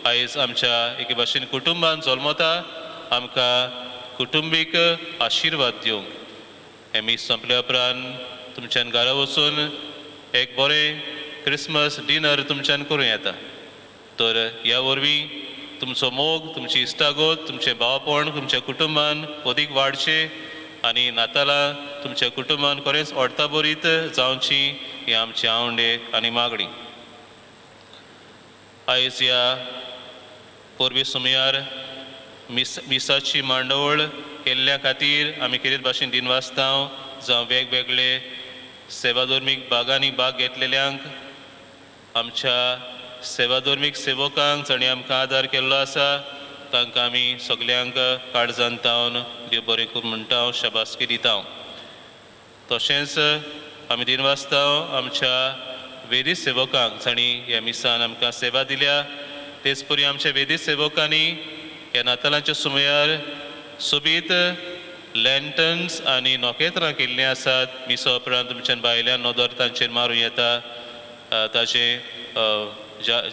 आयज आमच्या एके भाशेन कुटुंबान जल्मता आमकां कुटुंबीक आशिर्वाद दिवंक. हे मीस संपल्या उपरांत तुमच्यान घरा वचून एक बरें क्रिसमस डिनर तुमच्यान करूं येता. तर ह्या वरवीं तुमचो मोग, तुमची इश्टागत, तुमचें भावपण तुमच्या कुटुंबान अदीक वाडचें आनी नातालां तुमच्या कुटुंबान खरेंच ओडता बरीत जावची ही आमची आवंडे आनी मागणी. आयज ह्या परबे सुमयार मिसाची मांडवळ केल्ल्या खातीर आमी कितें भाशेन दिनवासतांव जावं वेगवेगळे सेवाधर्मीक भागांनी भाग घेतलेल्यांक, आमच्या सेवाधर्मीक सेवकांक जाणी आमकां आदार केल्लो आसा, तांकां आमी सगल्यांक काळजांत तावन देव बरें करूं म्हणटा, शाबासकी दिता. तशेंच आमी दिनवासतांव आमच्या वेदी सेवकांक जाणी ह्या मिसान आमकां सेवा दिल्या, तेच परी आमच्या वेदी सेवकांनी ह्या नातालांच्या सुमयार सोबीत लँटन्स आनी नोखेत्रां केल्लीं आसात. मिसा उपरांत तुमच्यान भायल्यान नदर तांचेर मारूं येता, ताचें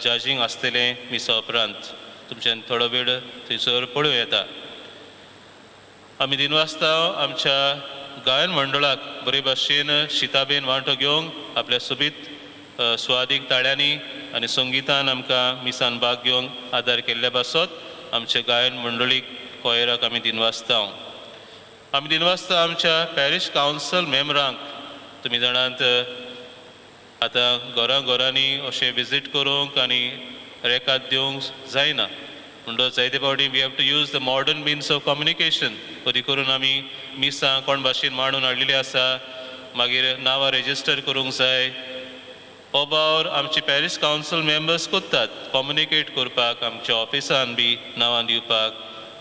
जाजींग आसतलें मिसा उपरांत तुमच्यान थोडो वेळ थंयसर पळोवं येता. आमी दिनवासतांव आमच्या गायन मंडळाक बरे भाशेन शिताबेन वांटो घेवंक आपल्या सोबीत सुवादीक ताळ्यांनी आनी संगितान आमकां मिसान भाग घेवंक आदार केल्ल्या पासत आमच्या गायन मंडळीक कोयराक आमी दिनवासतांव. आमी दिनवासता आमच्या पॅरीश कावन्सल मेंबरांक, तुमी जाणात आतां घरांनी अशें विजीट करूंक आनी रेखाद दिवंक जायना, म्हणटच जायते फावटी we have to use the modern means of communication. कधी करून आमी मिसां कोण भाशेन मांडून हाडलेली आसा, मागीर नांवां रेजिस्टर करूंक जाय. हो वावर आमची पॅरीश कावन्सल मेंबर्स करतात, कम्युनिकेट करपाक, आमच्या ऑफिसान बी नांवां दिवपाक.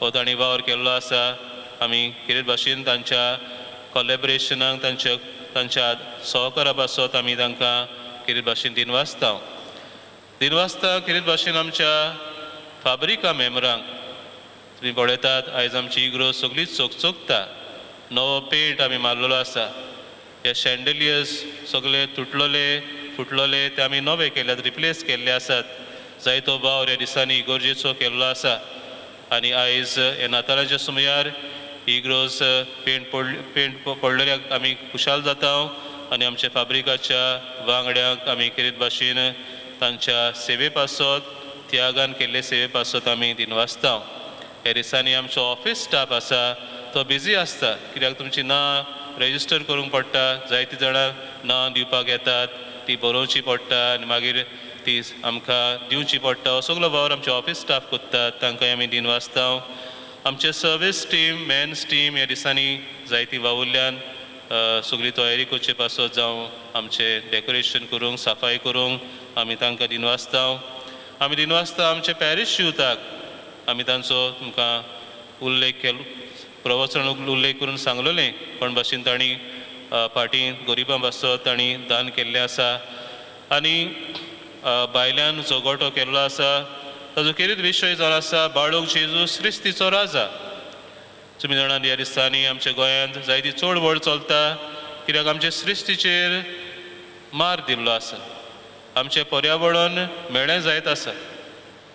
हो तांणी वावर केल्लो आसा. आमी कितें भाशेन तांच्या कोलॅबरेशनाक, तांच्या सहकारा पासत आमी तांकां कितें भाशेन दिनवासतांव. कितें भाशेन आमच्या फाब्रिका मेंबरांक तुमी पळयतात आयज आमची इग्रो सगळीच चकचकता. नवो पेंट आमी मारलेलो आसा. हे शँडलियर्स सगळे फुटलेले ते आमी नवे केल्यात, रिप्लेस केल्ले आसात. जायतो भाव ह्या दिसांनी गरजेचो केल्लो आसा आनी आयज हे नातालांच्या सुमयार इग्रोज पेंट पडलेल्याक आमी खुशाल जाता आनी आमच्या फाब्रिकाच्या वांगड्यांक आमी कितें भाशेन तांच्या सेवे पासत, त्यागान केल्ले सेवे पासत आमी दिनवासतांव. ह्या दिसांनी आमचो ऑफिस स्टाफ आसा तो बिजी आसता, कित्याक तुमची नांव रेजिस्टर करूंक पडटा. जायती जाणां नांव दिवपाक येतात, ती बरोवची पडटा आनी मागीर ती आमकां दिवची पडटा. हो सगळो वावर आमचे ऑफिस स्टाफ करतात, तांकांय आमी दिनवासतांव. आमचे सर्वीस टीम, मेन्स टीम ह्या दिसांनी जायती वावुरल्यान सगळी तयारी करचे पासत जावं आमचे डेकोरेशन करूंक, सफाई करूंक आमी तांकां दिनवासतांव. आमी दिनवासता आमचे पॅरीश युथाक आमी तांचो तुमकां उल्लेख केलो, प्रवचन उल्लेख करून सांगलेलें पण भाशेन तांणी फाटीं गरिबां पासत तांणी दान केल्लें आसा. आनी भायल्यान जो गोठो केल्लो आसा ताजो कितें विशय जावन आसा, बाळूक जेजू श्रिस्तीचो राजा. तुमी जाणात ह्या दिसांनी आमच्या गोंयांत जायती चळवळ चलता, कित्याक आमच्या श्रिस्तीचेर मार दिल्लो आसा. आमचें पर्यावरण मेळ्ळें जायत आसा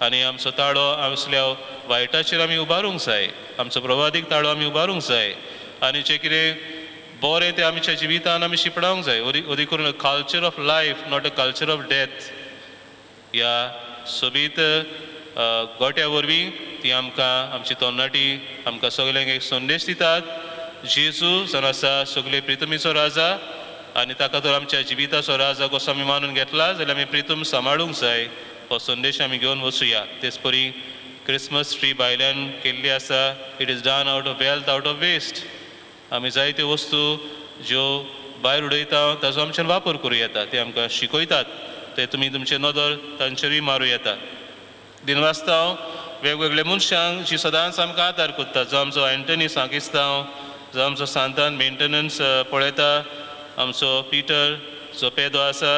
आनी आमचो ताळो असल्या वायटाचेर आमी उबारूंक जाय, आमचो प्रवादीक ताळो आमी उबारूंक जाय आनी जें कितें बरें तें आमच्या जिवितान आमी शिपडावंक जाय. ओदी करून culture of life, not a culture of death. ह्या सोबीत गोट्या वरवीं ती आमकां आमची तरणाटी आमकां सगल्यांक एक संदेश दितात. जेजू जावन आसा सगळे प्रितमीचो राजा आनी ताका तर आमच्या जिविताचो राजा कसो आमी मानून घेतला जाल्यार आमी प्रितम सांबाळूंक जाय. हो संदेश आमी घेवन वचुया. तेच परी क्रिसमस ट्री भायल्यान केल्ली आसा. It is done out of wealth out of waste. आमी जायत्यो वस्तू ज्यो भायर उडयता ताचो आमच्यान वापर करूं येता. ते आमकां शिकयतात. ते तुमी तुमचे नदर तांचेरूय मारूं येता. दिनवासतांव वेगवेगळ्या मनशांक जी सदांच आमकां आदार करता. जो आमचो एंटनी सांकिस्तांव, जो आमचो सांतान मेंटेनन्स पळयता, आमचो पिटर जो पेदो आसा,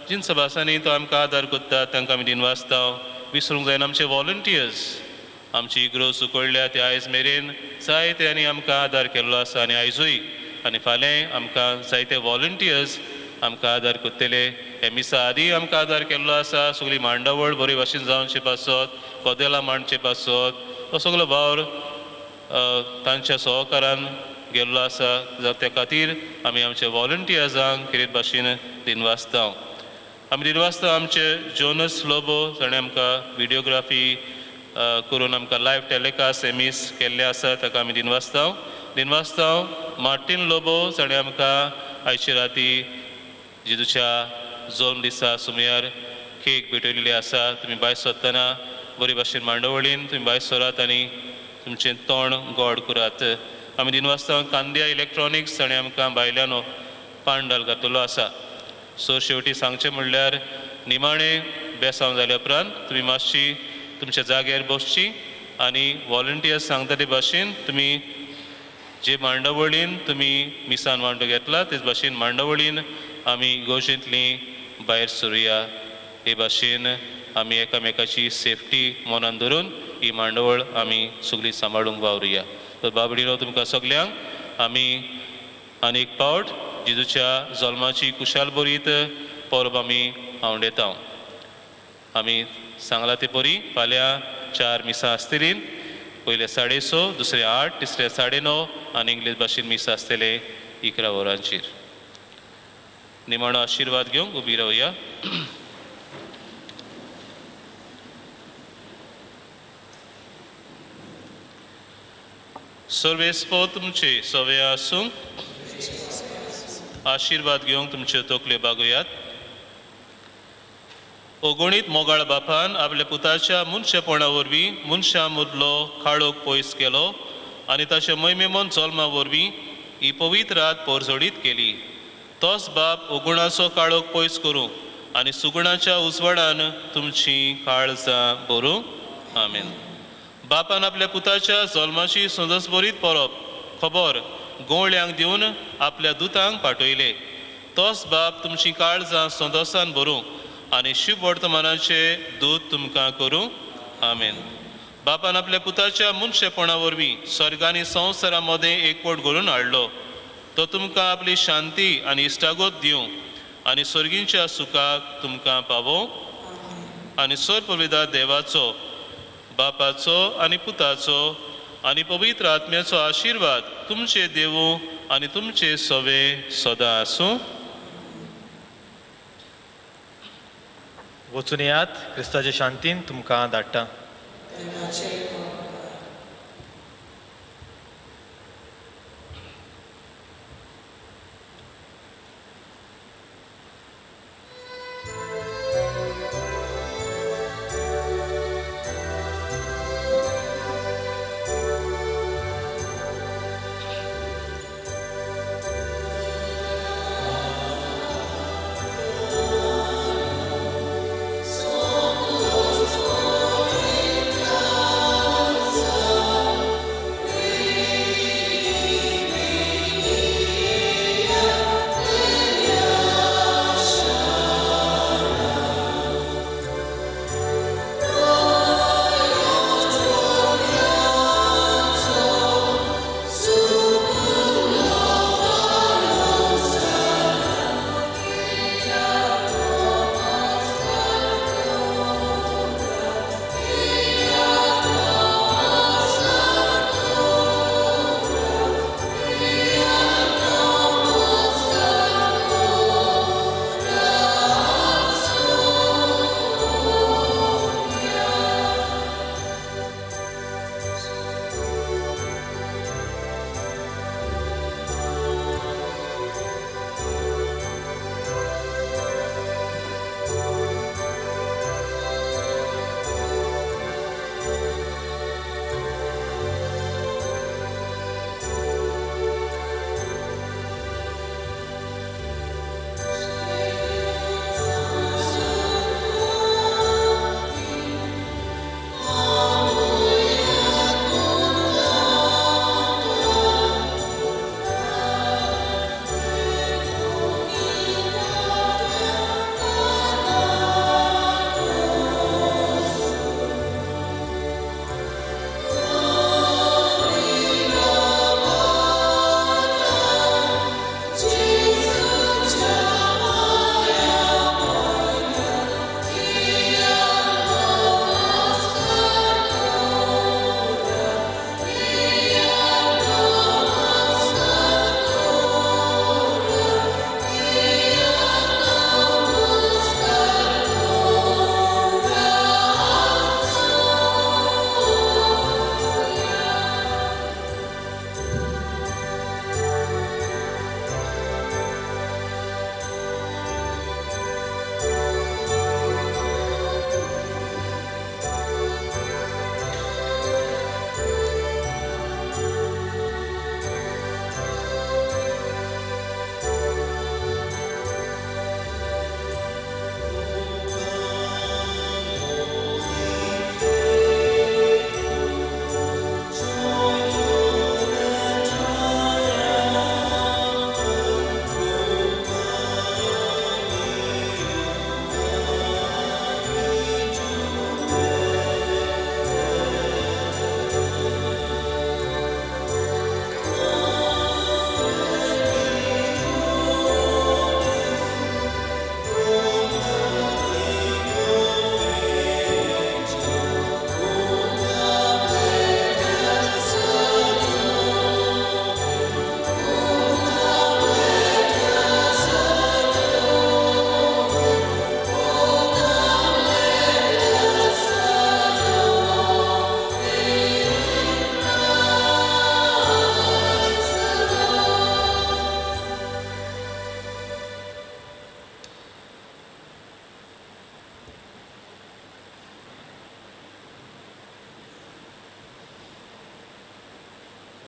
जिन सभासांनी तो आमकां आदार करता, तांकां आमी दिनवासतांव विसरूंक जायना. आमचे वॉलंटियर्स आमची इग्रोज उकडल्या ते आयज मेरेन जायत्यांनी आमकां आदार केल्लो आसा आनी आयजूय आनी फाल्यां आमकां जायते वॉलंटियर्स आमकां आदार करतले. हे मिसा आदी आमकां आदार केल्लो आसा. सगळी मांडावळ बरे भाशेन जावचे पासत, कदेलां मांडचे पासत तो सगळो वावर तांच्या सहकारान गेल्लो आसा. जावं त्या खातीर आमी आमच्या वॉलंटियर्सांक कितें भाशेन दिनवासतांव. आमी दिनवासतांव आमचे जोनस लोबो ताणें आमकां विडियोग्राफी करून आमकां लायव्ह टॅलिकास्ट एमीस केल्ले आसा. ताका आमी दिनवासतांव. दिनवासतांव मार्टीन लोबो ताणें आमकां आयचे राती जेजूच्या जल्म दिसा सुमार केक भेटयल्ली आसा. तुमी भायर सरतना बरे भाशेन मांडवळीन तुमी भायर सरात आनी तुमचें तोंड गोड करात. आमी दिनवासतांव कांदिया इलेक्ट्रॉनिक्स ताणें आमकां भायल्यान पांडाल घातिल्लो आसा. सो शेवटी सांगचें म्हणल्यार निमाणें बेसांव जाल्या उपरांत तुमी मातशी तुमच्या जाग्यार बसची आनी वॉलंटियर्स सांगता ते भाशेन तुमी जे मांडावळीन तुमी मिसान वांटो घेतला तेच भाशेन मांडावळीन आमी इगोर्जेंतली भायर सरुया. हे भाशेन आमी एकामेकाची सेफ्टी मनान धरून ही मांडावळ आमी सगळी सांबाळूंक वावरुया. तर बाबडीनो तुमकां सगल्यांक आमी आनी एक पावट जेजूच्या जल्माची कुशाल बरीत परब आमी आवडेता. आमी सांगला ते परी फाल्यां 4 मिसां आसतलीं. पयले 6:30, दुसरे 8, तिसरे 9:30 आनी इंग्लीश भाशेन मिसां आसतले 11 वरांचेर. निमाणो आशिर्वाद घेवंक उबी रावया. सर्वेस्पो तुमचे सवे आसूं. आशिर्वाद घेवंक तुमच्यो तकल्यो बागुयात. अगणीत मोगाळ बापान आपल्या पुताच्या मनशेपणा वरवीं मनशां मदलो खाळोक पयस केलो आनी ताच्या मैमेमोन जल्मा वरवीं ही पवित्र रात परजोडीत केली. तोच बाप अगुणाचो काळोक पयस करूं आनी सुगुणाच्या उजवाडान तुमची काळजां भरूं. आमेन. बापान आपल्या पुताच्या जल्माची सदस बरीत परब खबर गोवळ्यांक दिवन आपल्या दुतांक पाठयले. तोच बाप तुमची काळजां सदोसान भरूं आनी शुभ वर्तमानाचे दूत तुमकां करूं. आमेन. बापान आपल्या पुताच्या मनशेपणा वरवीं स्वर्गानी संवसारा मदें एकवट घालून हाडलो. तो तुमकां आपली शांती आनी इश्टागत दिवं आनी स्वर्गींच्या सुखाक तुमकां पावो. आनी सर्वपिता देवाचो बापाचो आनी पुताचो आनी पवित्र आत्म्याचो आशिर्वाद तुमचे देवूं आनी तुमचे सवे सदां आसूं. वचून येयात. क्रिस्ताचे शांतीन तुमकां धाडटा. देवाचे